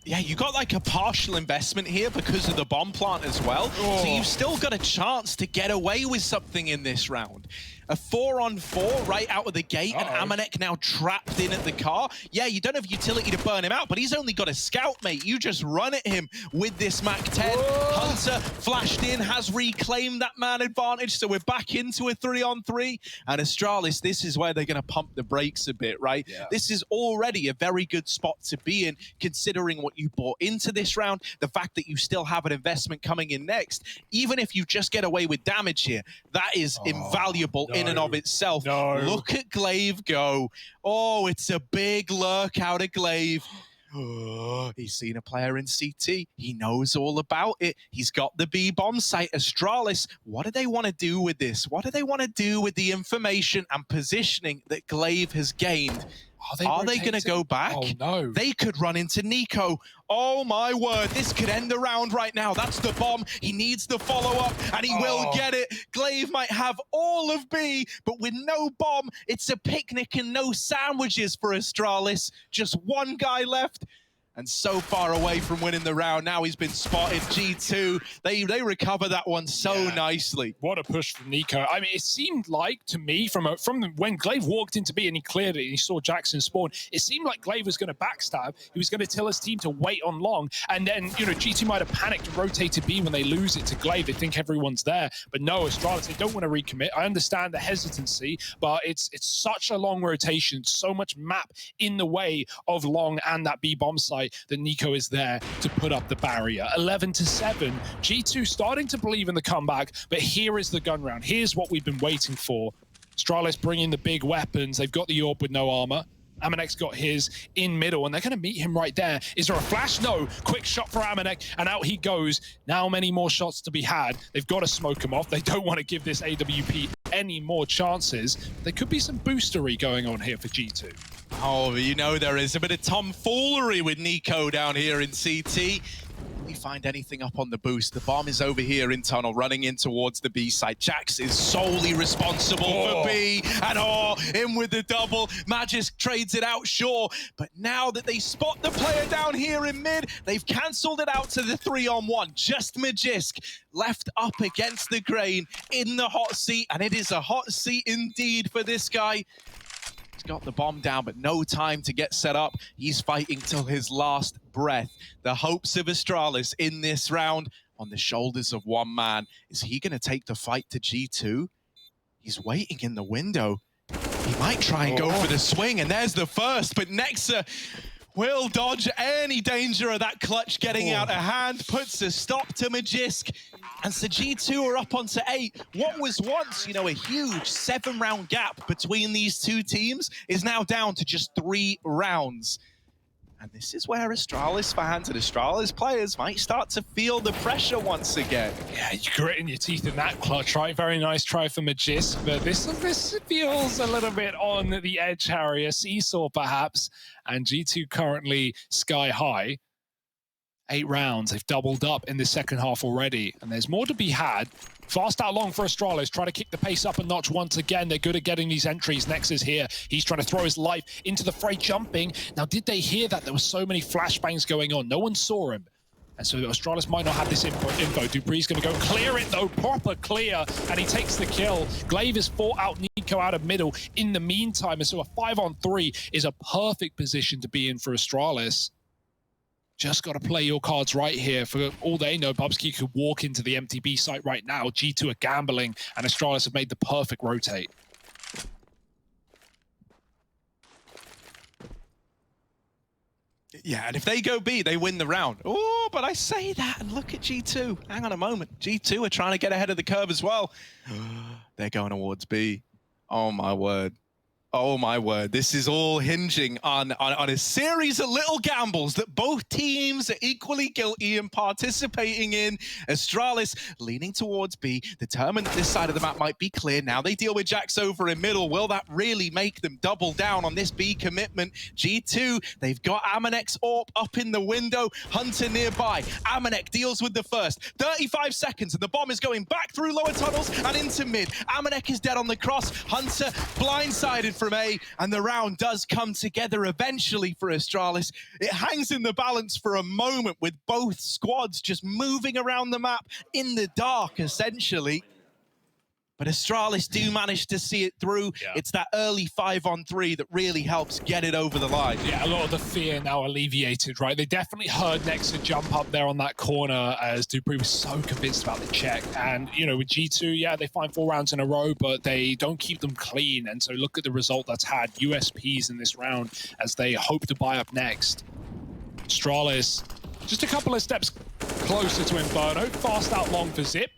Yeah, you got like a partial investment here because of the bomb plant as well. So you've still got a chance to get away with something in this round. A 4-on-4 right out of the gate, and Amanek now trapped in at the car. Yeah, you don't have utility to burn him out, but he's only got a scout, mate. You just run at him with this MAC-10. Hunter flashed in, has reclaimed that man advantage, so we're back into a 3-on-3. And Astralis, this is where they're going to pump the brakes a bit, right? Yeah. This is already a very good spot to be in, considering what you bought into this round, the fact that you still have an investment coming in next. Even if you just get away with damage here, that is invaluable in and of itself. Look at Glaive go. Oh, it's a big lurk out of Glaive. Oh, he's seen a player in CT. He knows all about it. He's got the B-bomb site. Astralis, what do they want to do with this? What do they want to do with the information and positioning that Glaive has gained? Are they going to go back?
Oh, no.
They could run into Nico. Oh, my word. This could end the round right now. That's the bomb. He needs the follow-up, and he will get it. Glaive might have all of B, but with no bomb, it's a picnic and no sandwiches for Astralis. Just one guy left. And so far away from winning the round. Now he's been spotted. G2, they recover that one so nicely.
What a push from Nico. I mean, it seemed like to me from when Glaive walked into B and he cleared it and he saw Jackson spawn, it seemed like Glaive was going to backstab. He was going to tell his team to wait on long. And then, you know, G2 might have panicked and rotated B when they lose it to Glaive. They think everyone's there. But no, Astralis, they don't want to recommit. I understand the hesitancy, but it's such a long rotation, so much map in the way of long and that B bomb site that Nico is there to put up the barrier. 11-7. G2 starting to believe in the comeback, but here is the gun round. Here's what we've been waiting for. Astralis bringing the big weapons. They've got the AWP with no armor. Amanek's got his in middle, and they're going to meet him right there. Is there a flash? No. Quick shot for Amanek, and out he goes. Now many more shots to be had. They've got to smoke him off. They don't want to give this AWP any more chances. There could be some boostery going on here for G2.
Oh, you know there is a bit of tomfoolery with Nico down here in CT. You find anything up on the boost. The bomb is over here in tunnel, running in towards the B side. Jax is solely responsible for B, and in with the double. Magisk trades it out, sure, but now that they spot the player down here in mid, they've cancelled it out to the 3-on-1. Just Magisk left up against the grain in the hot seat, and it is a hot seat indeed for this guy. He's got the bomb down, but no time to get set up. He's fighting till his last breath. The hopes of Astralis in this round on the shoulders of one man. Is he going to take the fight to G2? He's waiting in the window. He might try and go for the swing, and there's the first, but Nexa will dodge any danger of that clutch getting out of hand, puts a stop to Magisk, and so G2 are up onto 8. What was once, you know, a huge 7-round gap between these two teams is now down to just 3 rounds. And this is where Astralis fans and Astralis players might start to feel the pressure once again.
Yeah, you're gritting your teeth in that clutch, right? Very nice try for Magisk, but this feels a little bit on the edge, Harry. A seesaw, perhaps. And G2 currently sky high. 8 rounds. They've doubled up in the second half already, and there's more to be had. Fast out long for Astralis, try to kick the pace up a notch once again. They're good at getting these entries. Nex is here. He's trying to throw his life into the fray, jumping. Now, did they hear that? There were so many flashbangs going on. No one saw him. And so Astralis might not have this info. dupreeh's going to go clear it, though. Proper clear. And he takes the kill. Glaive has fought out Nico out of middle in the meantime. And so a 5-on-3 is a perfect position to be in for Astralis. Just got to play your cards right here. For all they know, Bubsky could walk into the MTB site right now. G2 are gambling, and Astralis have made the perfect rotate.
Yeah, and if they go B, they win the round. Oh, but I say that, and look at G2. Hang on a moment. G2 are trying to get ahead of the curve as well. They're going towards B. Oh, my word. Oh my word, this is all hinging on a series of little gambles that both teams are equally guilty in participating in. Astralis leaning towards B, determined that this side of the map might be clear. Now they deal with Jax over in middle. Will that really make them double down on this B commitment? G2, they've got Amanek's AWP up in the window. Hunter nearby. Amanek deals with the first. 35 seconds, and the bomb is going back through lower tunnels and into mid. Amanek is dead on the cross. Hunter blindsided from A, and the round does come together eventually for Astralis. It hangs in the balance for a moment with both squads just moving around the map in the dark, essentially. But Astralis do manage to see it through.
Yeah.
It's that early 5-on-3 that really helps get it over the line.
Yeah, a lot of the fear now alleviated, right? They definitely heard Nexa jump up there on that corner as dupreeh was so convinced about the check. And, you know, with G2, yeah, they find 4 rounds in a row, but they don't keep them clean. And so look at the result that's had. USPs in this round as they hope to buy up next. Astralis, just a couple of steps closer to Inferno. Fast out long for Zip.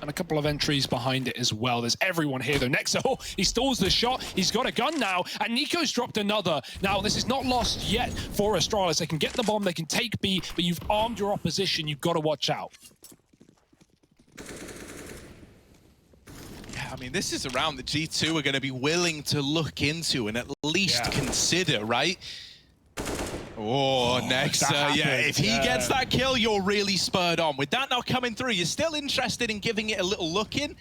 And a couple of entries behind it as well. There's everyone here though. Nexa, oh, he stalls the shot. He's got a gun now, and Nico's dropped another. Now, this is not lost yet for Astralis. They can get the bomb, they can take B, but you've armed your opposition. You've got to watch out.
Yeah, I mean, this is a round that G2 are going to be willing to look into and at least consider, right? Oh, Nexa, yeah, if he gets that kill, you're really spurred on. With that not coming through, you're still interested in giving it a little look in.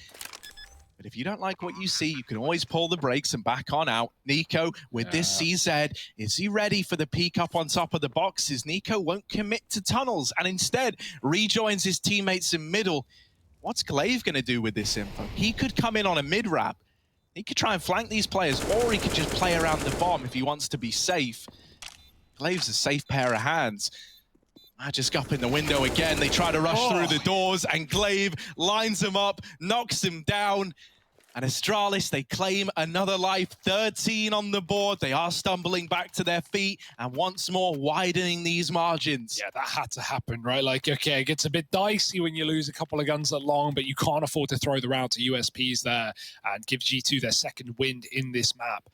But if you don't like what you see, you can always pull the brakes and back on out. Nico, with this CZ, is he ready for the peek up on top of the boxes? Nico won't commit to tunnels and instead rejoins his teammates in middle. What's Glaive going to do with this info? He could come in on a mid-wrap. He could try and flank these players, or he could just play around the bomb if he wants to be safe. Glaive's a safe pair of hands. Magisk up in the window again. They try to rush through the doors, and Glaive lines him up, knocks him down. And Astralis, they claim another life, 13 on the board. They are stumbling back to their feet and once more widening these margins.
Yeah, that had to happen, right? Like, okay, it gets a bit dicey when you lose a couple of guns that long, but you can't afford to throw the round to USPs there and give G2 their second wind in this map.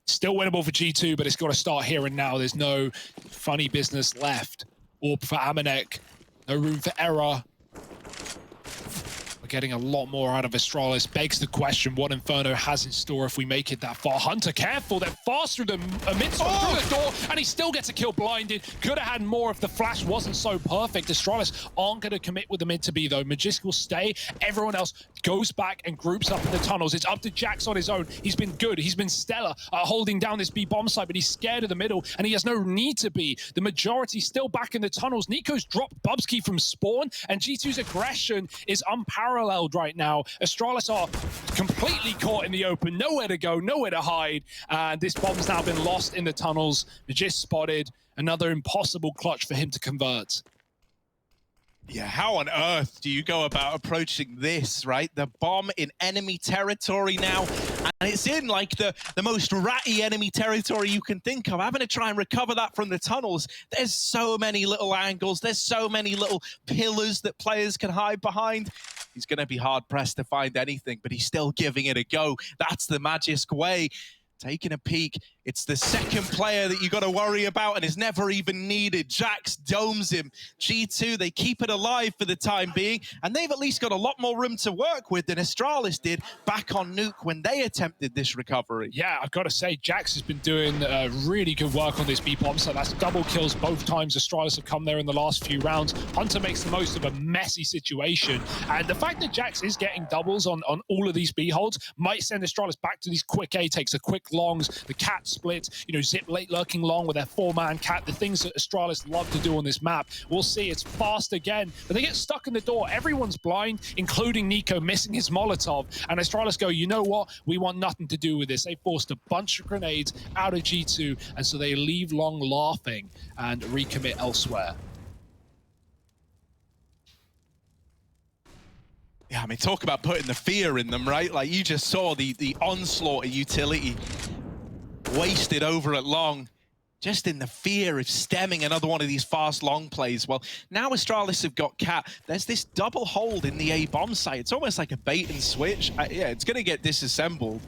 Still winnable for G2, but it's got to start here and now. There's no funny business left. Orb for Amanek. No room for error. We're getting a lot more out of Astralis. Begs the question what Inferno has in store if we make it that far. Hunter, careful. They're fast through the midst through the door, and he still gets a kill blinded. Could have had more if the flash wasn't so perfect. Astralis aren't going to commit with the mid to B, though. Magisk will stay. Everyone else goes back and groups up in the tunnels. It's up to Jax on his own. He's been good. He's been stellar holding down this B bomb site, but he's scared of the middle, and he has no need to be. The majority still back in the tunnels. Nico's dropped Bubsky from spawn, and G2's aggression is unparalleled right now. Astralis are completely caught in the open. Nowhere to go, nowhere to hide, and this bomb's now been lost in the tunnels. Magisk spotted. Another impossible clutch for him to convert.
Yeah, how on earth do you go about approaching this, right? The bomb in enemy territory now, and it's in like the most ratty enemy territory you can think of. Having to try and recover that from the tunnels. There's so many little angles. There's so many little pillars that players can hide behind. He's going to be hard-pressed to find anything, but he's still giving it a go. That's the Magisk way. Taking a peek, it's the second player that you got to worry about and is never even needed. Jax domes him. G2, they keep it alive for the time being, and they've at least got a lot more room to work with than Astralis did back on Nuke when they attempted this recovery.
Yeah, I've got to say, Jax has been doing really good work on this B-bomb, so that's double kills both times Astralis have come there in the last few rounds. Hunter makes the most of a messy situation, and the fact that Jax is getting doubles on all of these B holds might send Astralis back to these quick A takes, the quick longs, the cat split, you know, Zip late lurking long with their 4-man cat, the things that Astralis love to do on this map. We'll see, it's fast again, but they get stuck in the door. Everyone's blind, including Nico missing his Molotov, and Astralis go, you know what? We want nothing to do with this. They forced a bunch of grenades out of G2, and so they leave long laughing and recommit elsewhere.
Yeah, I mean, talk about putting the fear in them, right? Like, you just saw the onslaught of utility wasted over at long, just in the fear of stemming another one of these fast long plays. Well, now Astralis have got Cat. There's this double hold in the A bomb site. It's almost like a bait and switch. Yeah, it's going to get disassembled.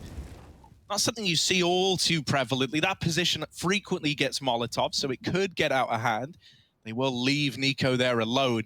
Not something you see all too prevalently. That position frequently gets Molotov, so it could get out of hand. They will leave Nico there alone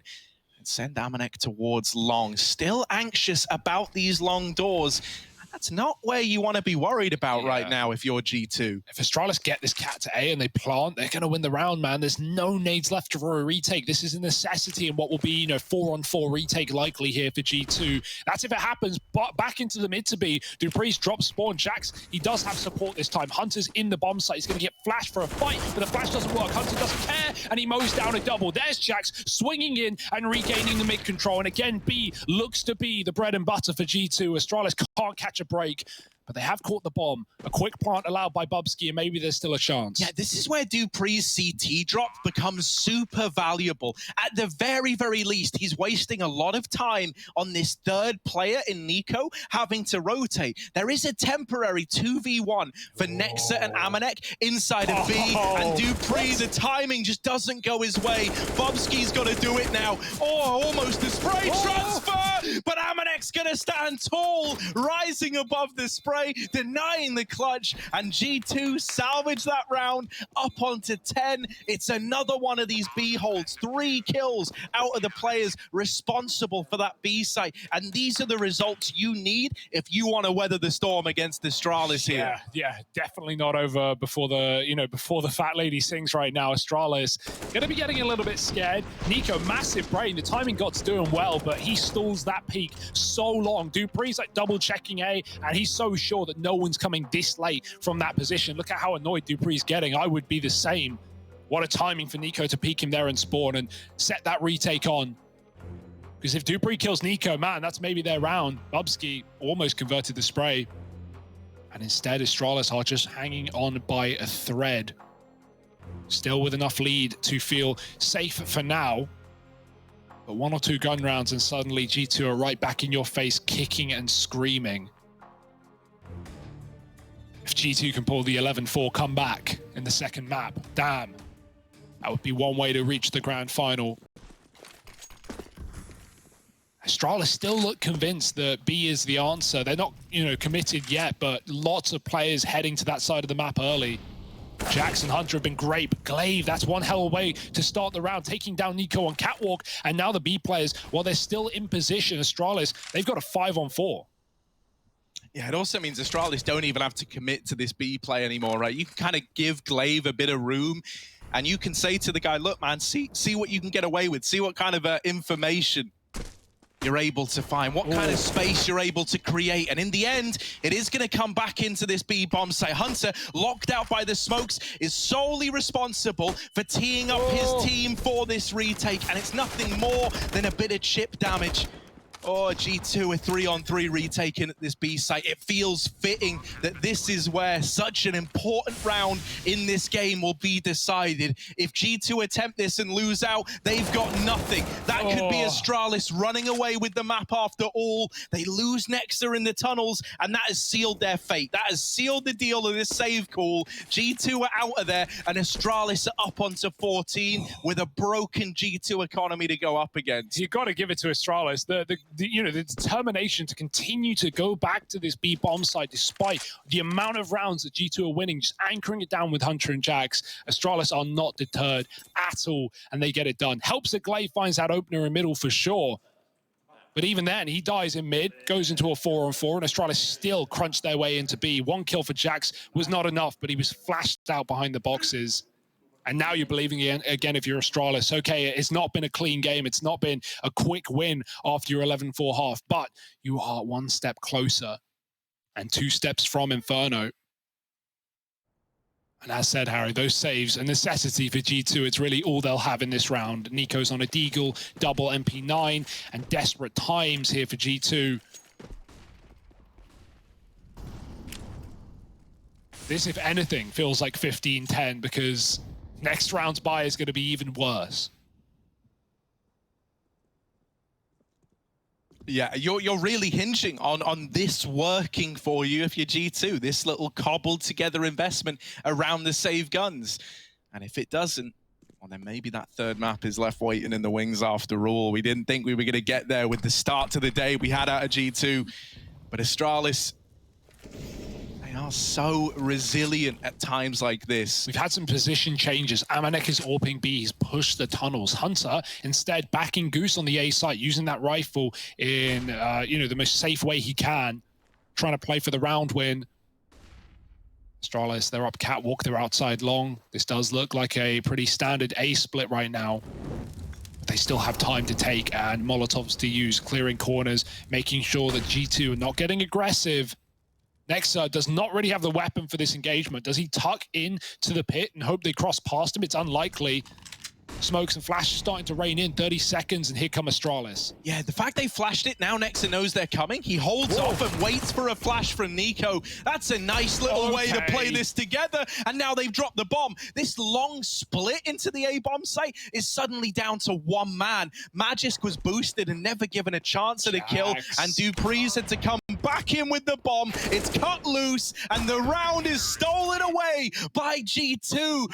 and send Amanek towards long. Still anxious about these long doors. That's not where you want to be worried about right now if you're G2.
If Astralis get this cat to A and they plant, they're going to win the round, man. There's no nades left for a retake. This is a necessity in what will be, you know, 4-on-4 retake likely here for G2. That's if it happens, but back into the mid to be. dupreeh's drop spawn. Jax, he does have support this time. Hunter's in the bomb site. He's going to get flashed for a fight, but the flash doesn't work. Hunter doesn't care, and he mows down a double. There's Jax swinging in and regaining the mid control. And again, B looks to be the bread and butter for G2. Astralis can't catch a break, but they have caught the bomb. A quick plant allowed by Bubsky, and maybe there's still a chance.
Yeah, this is where dupreeh's CT drop becomes super valuable. At the very, very least, he's wasting a lot of time on this third player in NiKo having to rotate. There is a temporary 2v1 for Nexa and Amanek inside of B, and dupreeh, the timing just doesn't go his way. Bubsky's got to do it now. Oh, almost a spray transfer, but Amanek's going to stand tall, rising above the spray, denying the clutch, and G2 salvage that round up onto 10. It's another one of these B holds. 3 kills out of the players responsible for that B site, and these are the results you need if you want to weather the storm against Astralis here.
Yeah, definitely not over before the, you know, before the fat lady sings right now. Astralis going to be getting a little bit scared. NiKo, massive brain. The timing god's doing well, but he stalls that peak so long. dupreeh's like double checking A, and he's so sure that no one's coming this late from that position. Look at how annoyed dupreeh's getting. I would be the same. What a timing for NiKo to peek him there and spawn and set that retake on. Because if dupreeh kills NiKo, man, that's maybe their round. Bubsky almost converted the spray. And instead, Astralis are just hanging on by a thread. Still with enough lead to feel safe for now. But 1 or 2 gun rounds and suddenly G2 are right back in your face, kicking and screaming. If G2 can pull the 11-4 comeback in the second map, damn, that would be one way to reach the grand final. Astralis still look convinced that B is the answer. They're not, you know, committed yet, but lots of players heading to that side of the map early. Jax and Hunter have been great, but Glaive, that's one hell of a way to start the round, taking down NiKo on Catwalk, and now the B players, while they're still in position, Astralis, they've got a 5-on-4.
Yeah, it also means Astralis don't even have to commit to this B play anymore, right? You can kind of give Glaive a bit of room, and you can say to the guy, look, man, see what you can get away with. See what kind of information you're able to find, what kind of space you're able to create. And in the end, it is going to come back into this B bomb site. Hunter, locked out by the smokes, is solely responsible for teeing up his team for this retake, and it's nothing more than a bit of chip damage. Oh, G2 a 3-on-3 retaking at this B site. It feels fitting that this is where such an important round in this game will be decided. If G2 attempt this and lose out, they've got nothing. That could be Astralis running away with the map after all. They lose Nexa in the tunnels, and that has sealed their fate. That has sealed the deal of this save call. G2 are out of there, and Astralis are up onto 14 with a broken G2 economy to go up against.
You got to give it to Astralis. You know, the determination to continue to go back to this B bomb site despite the amount of rounds that G2 are winning, just anchoring it down with Hunter and Jax. Astralis are not deterred at all, and they get it done. Helps that Glaive finds that opener in middle for sure. But even then, he dies in mid, goes into a 4-on-4, and Astralis still crunched their way into B. 1 kill for Jax was not enough, but he was flashed out behind the boxes. And now you're believing again if you're Astralis. Okay, it's not been a clean game. It's not been a quick win after your 11-4 half, but you are 1 step closer and 2 steps from Inferno. And as said, Harry, those saves, a necessity for G2. It's really all they'll have in this round. NiKo's on a Deagle, double MP9, and desperate times here for G2. This, if anything, feels like 15-10 because next round's buy is going to be even worse.
Yeah, you're really hinging on this working for you if you're G2, this little cobbled together investment around the save guns. And if it doesn't, well, then maybe that third map is left waiting in the wings after all. We didn't think we were going to get there with the start to the day we had out of G2. But Astralis, they are so resilient at times like this.
We've had some position changes. Amanek is AWPing B. He's pushed the tunnels. Hunter, instead, backing Goose on the A site, using that rifle in, you know, the most safe way he can. trying to play for the round win. Astralis, they're up catwalk, they're outside long. This does look like a pretty standard A split right now. But they still have time to take and Molotovs to use, clearing corners, making sure that G2 are not getting aggressive. Nexa does not really have the weapon for this engagement. Does he tuck in to the pit and hope they cross past him? It's unlikely. Smokes and flashes starting to rain in. 30 seconds, and here come Astralis.
Yeah, the fact they flashed it, now Nexa knows they're coming. He holds off and waits for a flash from Nico. That's a nice little way to play this together. And now they've dropped the bomb. This long split into the A-bomb site is suddenly down to one man. Magisk was boosted and never given a chance at a kill. And dupreeh had to come back in with the bomb. It's cut loose, and the round is stolen away by G2.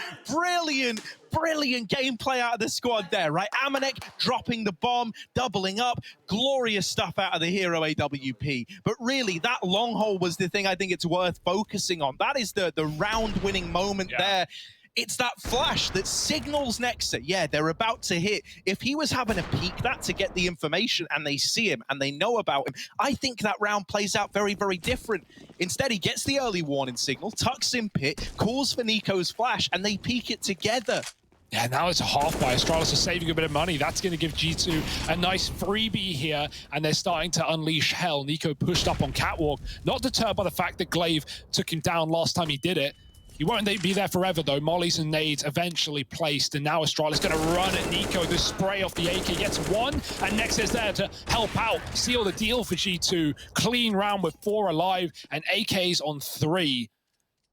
Brilliant gameplay out of the squad there, right? Amanek dropping the bomb, doubling up, glorious stuff out of the hero AWP. But really, that long hole was the thing I think it's worth focusing on. That is the round-winning moment there. It's that flash that signals Nexa, yeah, they're about to hit. If he was having a peek that to get the information and they see him and they know about him, I think that round plays out very, very different. Instead, he gets the early warning signal, tucks in pit, calls for Nico's flash, and they peek it together.
Yeah, now it's a half by Astralis are saving a bit of money. That's going to give G2 a nice freebie here, and they're starting to unleash hell. Nico pushed up on catwalk, not deterred by the fact that Glaive took him down last time he did it. He won't be there forever, though. Mollies and nades eventually placed, and now Astralis going to run at Nico. The spray off the AK gets one, and Nexa's there to help out, seal the deal for G2. Clean round with 4 alive, and AK's on 3.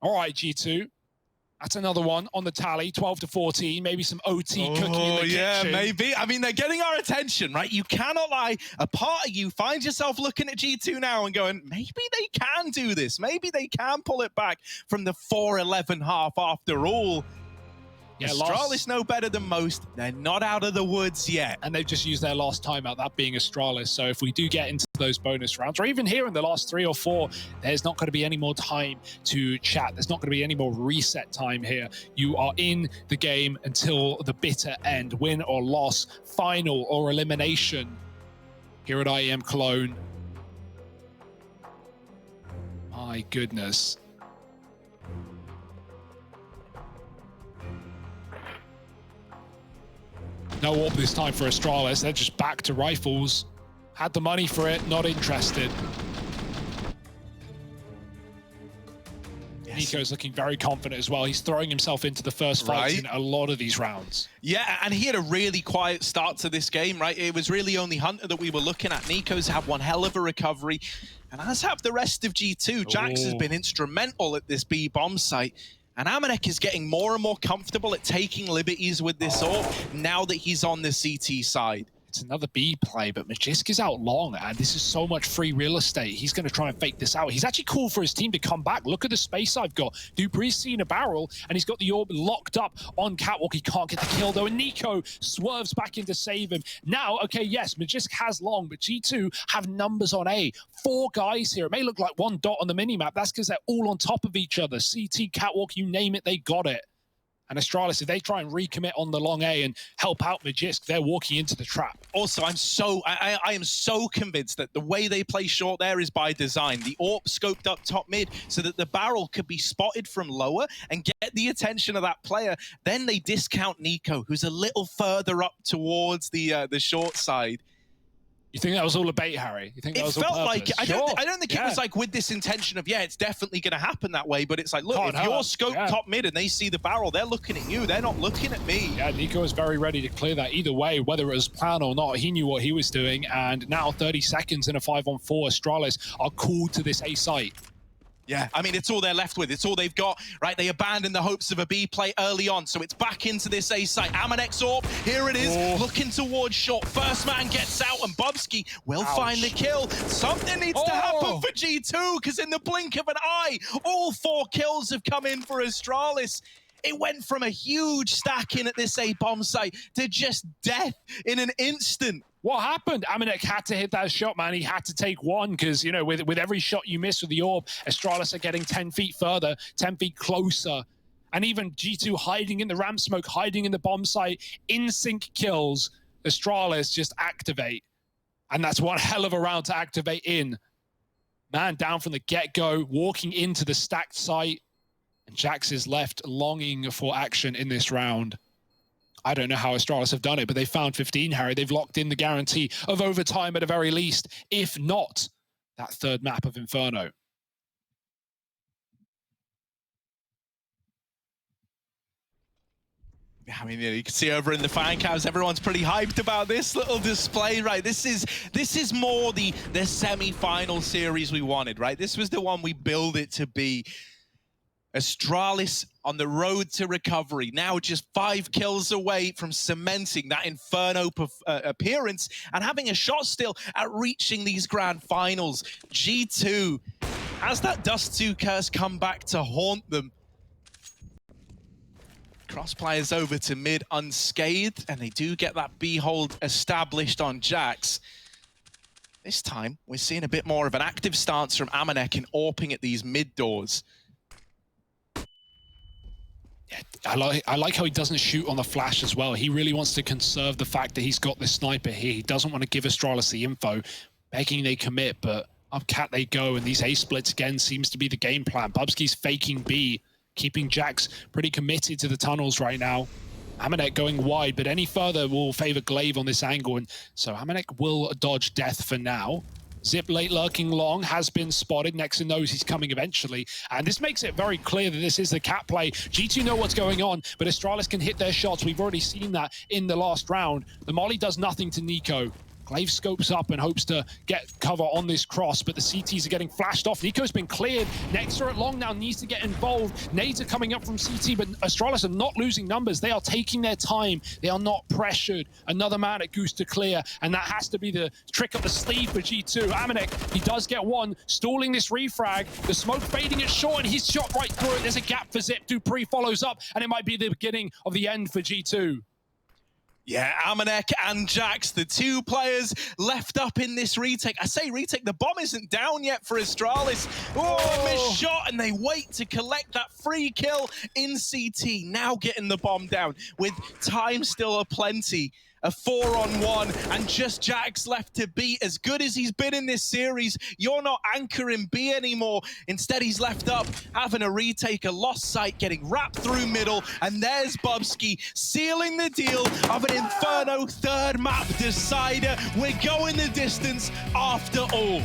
All right, G2. That's another one on the tally, 12 to 14, maybe some OT cooking in the kitchen.
Yeah, maybe. I mean, they're getting our attention, right? You cannot lie. A part of you finds yourself looking at G2 now and going, maybe they can do this. Maybe they can pull it back from the 4-11 half after all. Yeah, Astralis know better than most. They're not out of the woods yet.
And they've just used their last timeout, that being Astralis. So if we do get into those bonus rounds, or even here in the last 3 or 4, there's not going to be any more time to chat. There's not going to be any more reset time here. You are in the game until the bitter end, win or loss, final or elimination here at IEM Cologne. My goodness. No AWP this time for Astralis. They're just back to rifles. Had the money for it, not interested. Yes. Nico's looking very confident as well. He's throwing himself into the first fight in a lot of these rounds.
Yeah, and he had a really quiet start to this game, right? It was really only Hunter that we were looking at. Nico's had one hell of a recovery, and as have the rest of G2. Jax has been instrumental at this B bomb site. And Amanek is getting more and more comfortable at taking liberties with this AWP now that he's on the CT side.
It's another B play, but Magisk is out long, and this is so much free real estate. He's going to try and fake this out. He's actually called for his team to come back. Look at the space I've got. dupreeh's seen a barrel, and he's got the AWP locked up on catwalk. He can't get the kill, though, and Nico swerves back in to save him. Now, okay, yes, Magisk has long, but G2 have numbers on A. 4 guys here. It may look like 1 dot on the minimap. That's because they're all on top of each other. CT, catwalk, you name it, they got it. And Astralis, if they try and recommit on the long A and help out Magisk, they're walking into the trap.
Also, I am so convinced that the way they play short there is by design. The AWP scoped up top mid so that the barrel could be spotted from lower and get the attention of that player. Then they discount Nico, who's a little further up towards the short side.
You think that was all a bait, Harry? You think that was all purpose?
It felt like, I don't think it was like with this intention of, yeah, it's definitely going to happen that way, but it's like, look, if you're scoped top mid and they see the barrel, they're looking at you, they're not looking at me.
Yeah, Nico was very ready to clear that either way, whether it was planned or not. He knew what he was doing, and now 30 seconds in a 5-on-4, Astralis are called to this A site.
Yeah, I mean, it's all they're left with. It's all they've got, right? They abandoned the hopes of a B play early on, so it's back into this A site. Amanek's AWP, here it is, looking towards short. First man gets out, and Bubsky will find the kill. Something needs to happen for G2, because in the blink of an eye, all 4 kills have come in for Astralis. It went from a huge stack in at this A bomb site to just death in an instant.
What happened? Amanek had to hit that shot, man. He had to take one because, you know, with every shot you miss with the AWP, Astralis are getting 10 feet further, 10 feet closer. And even G2 hiding in the ramp smoke, hiding in the bomb site, in sync kills. Astralis just activate. And that's one hell of a round to activate in. man down from the get-go, walking into the stacked site. And Jax is left longing for action in this round. I don't know how Astralis have done it, but they found 15, Harry. They've locked in the guarantee of overtime at the very least, if not that third map of Inferno.
I mean, you can see over in the fan cams, everyone's pretty hyped about this little display, right? This is more the semi-final series we wanted, right? This was the one we built it to be. Astralis on the road to recovery, now just 5 kills away from cementing that Inferno appearance and having a shot still at reaching these grand finals. G2, has that Dust2 curse come back to haunt them? Cross players over to mid unscathed, and they do get that B-hold established on Jax. This time, we're seeing a bit more of an active stance from Amanek and AWPing at these mid doors.
I like how he doesn't shoot on the flash as well. He really wants to conserve the fact that he's got this sniper here. He doesn't want to give Astralis the info, begging they commit, but up cat they go, and these A splits again seems to be the game plan. Bubsky's faking B, keeping Jax pretty committed to the tunnels right now. Amanek going wide, but any further will favor Glaive on this angle, and so Amanek will dodge death for now. Zip late lurking long has been spotted. Nexon knows he's coming eventually. And this makes it very clear that this is the cat play. G2 know what's going on, but Astralis can hit their shots. We've already seen that in the last round. The molly does nothing to Nico. Glaive scopes up and hopes to get cover on this cross, but the CTs are getting flashed off. Nico's been cleared. Nexa at long now needs to get involved. Nades are coming up from CT, but Astralis are not losing numbers. They are taking their time. They are not pressured. Another man at Goose to clear, and that has to be the trick up the sleeve for G2. Amanek, he does get one, stalling this refrag. The smoke fading it short, and he's shot right through it. There's a gap for Zip. dupreeh follows up, and it might be the beginning of the end for G2.
Yeah, Amanek and Jax, the two players left up in this retake. I say retake, the bomb isn't down yet for Astralis. Oh, missed shot, and they wait to collect that free kill in CT. Now getting the bomb down with time still aplenty. A 4-on-1, and just Jax left to beat. As good as he's been in this series, you're not anchoring B anymore. Instead, he's left up, having a retake, a lost sight, getting wrapped through middle, and there's Bubsky sealing the deal of an Inferno third map decider. We're going the distance after all.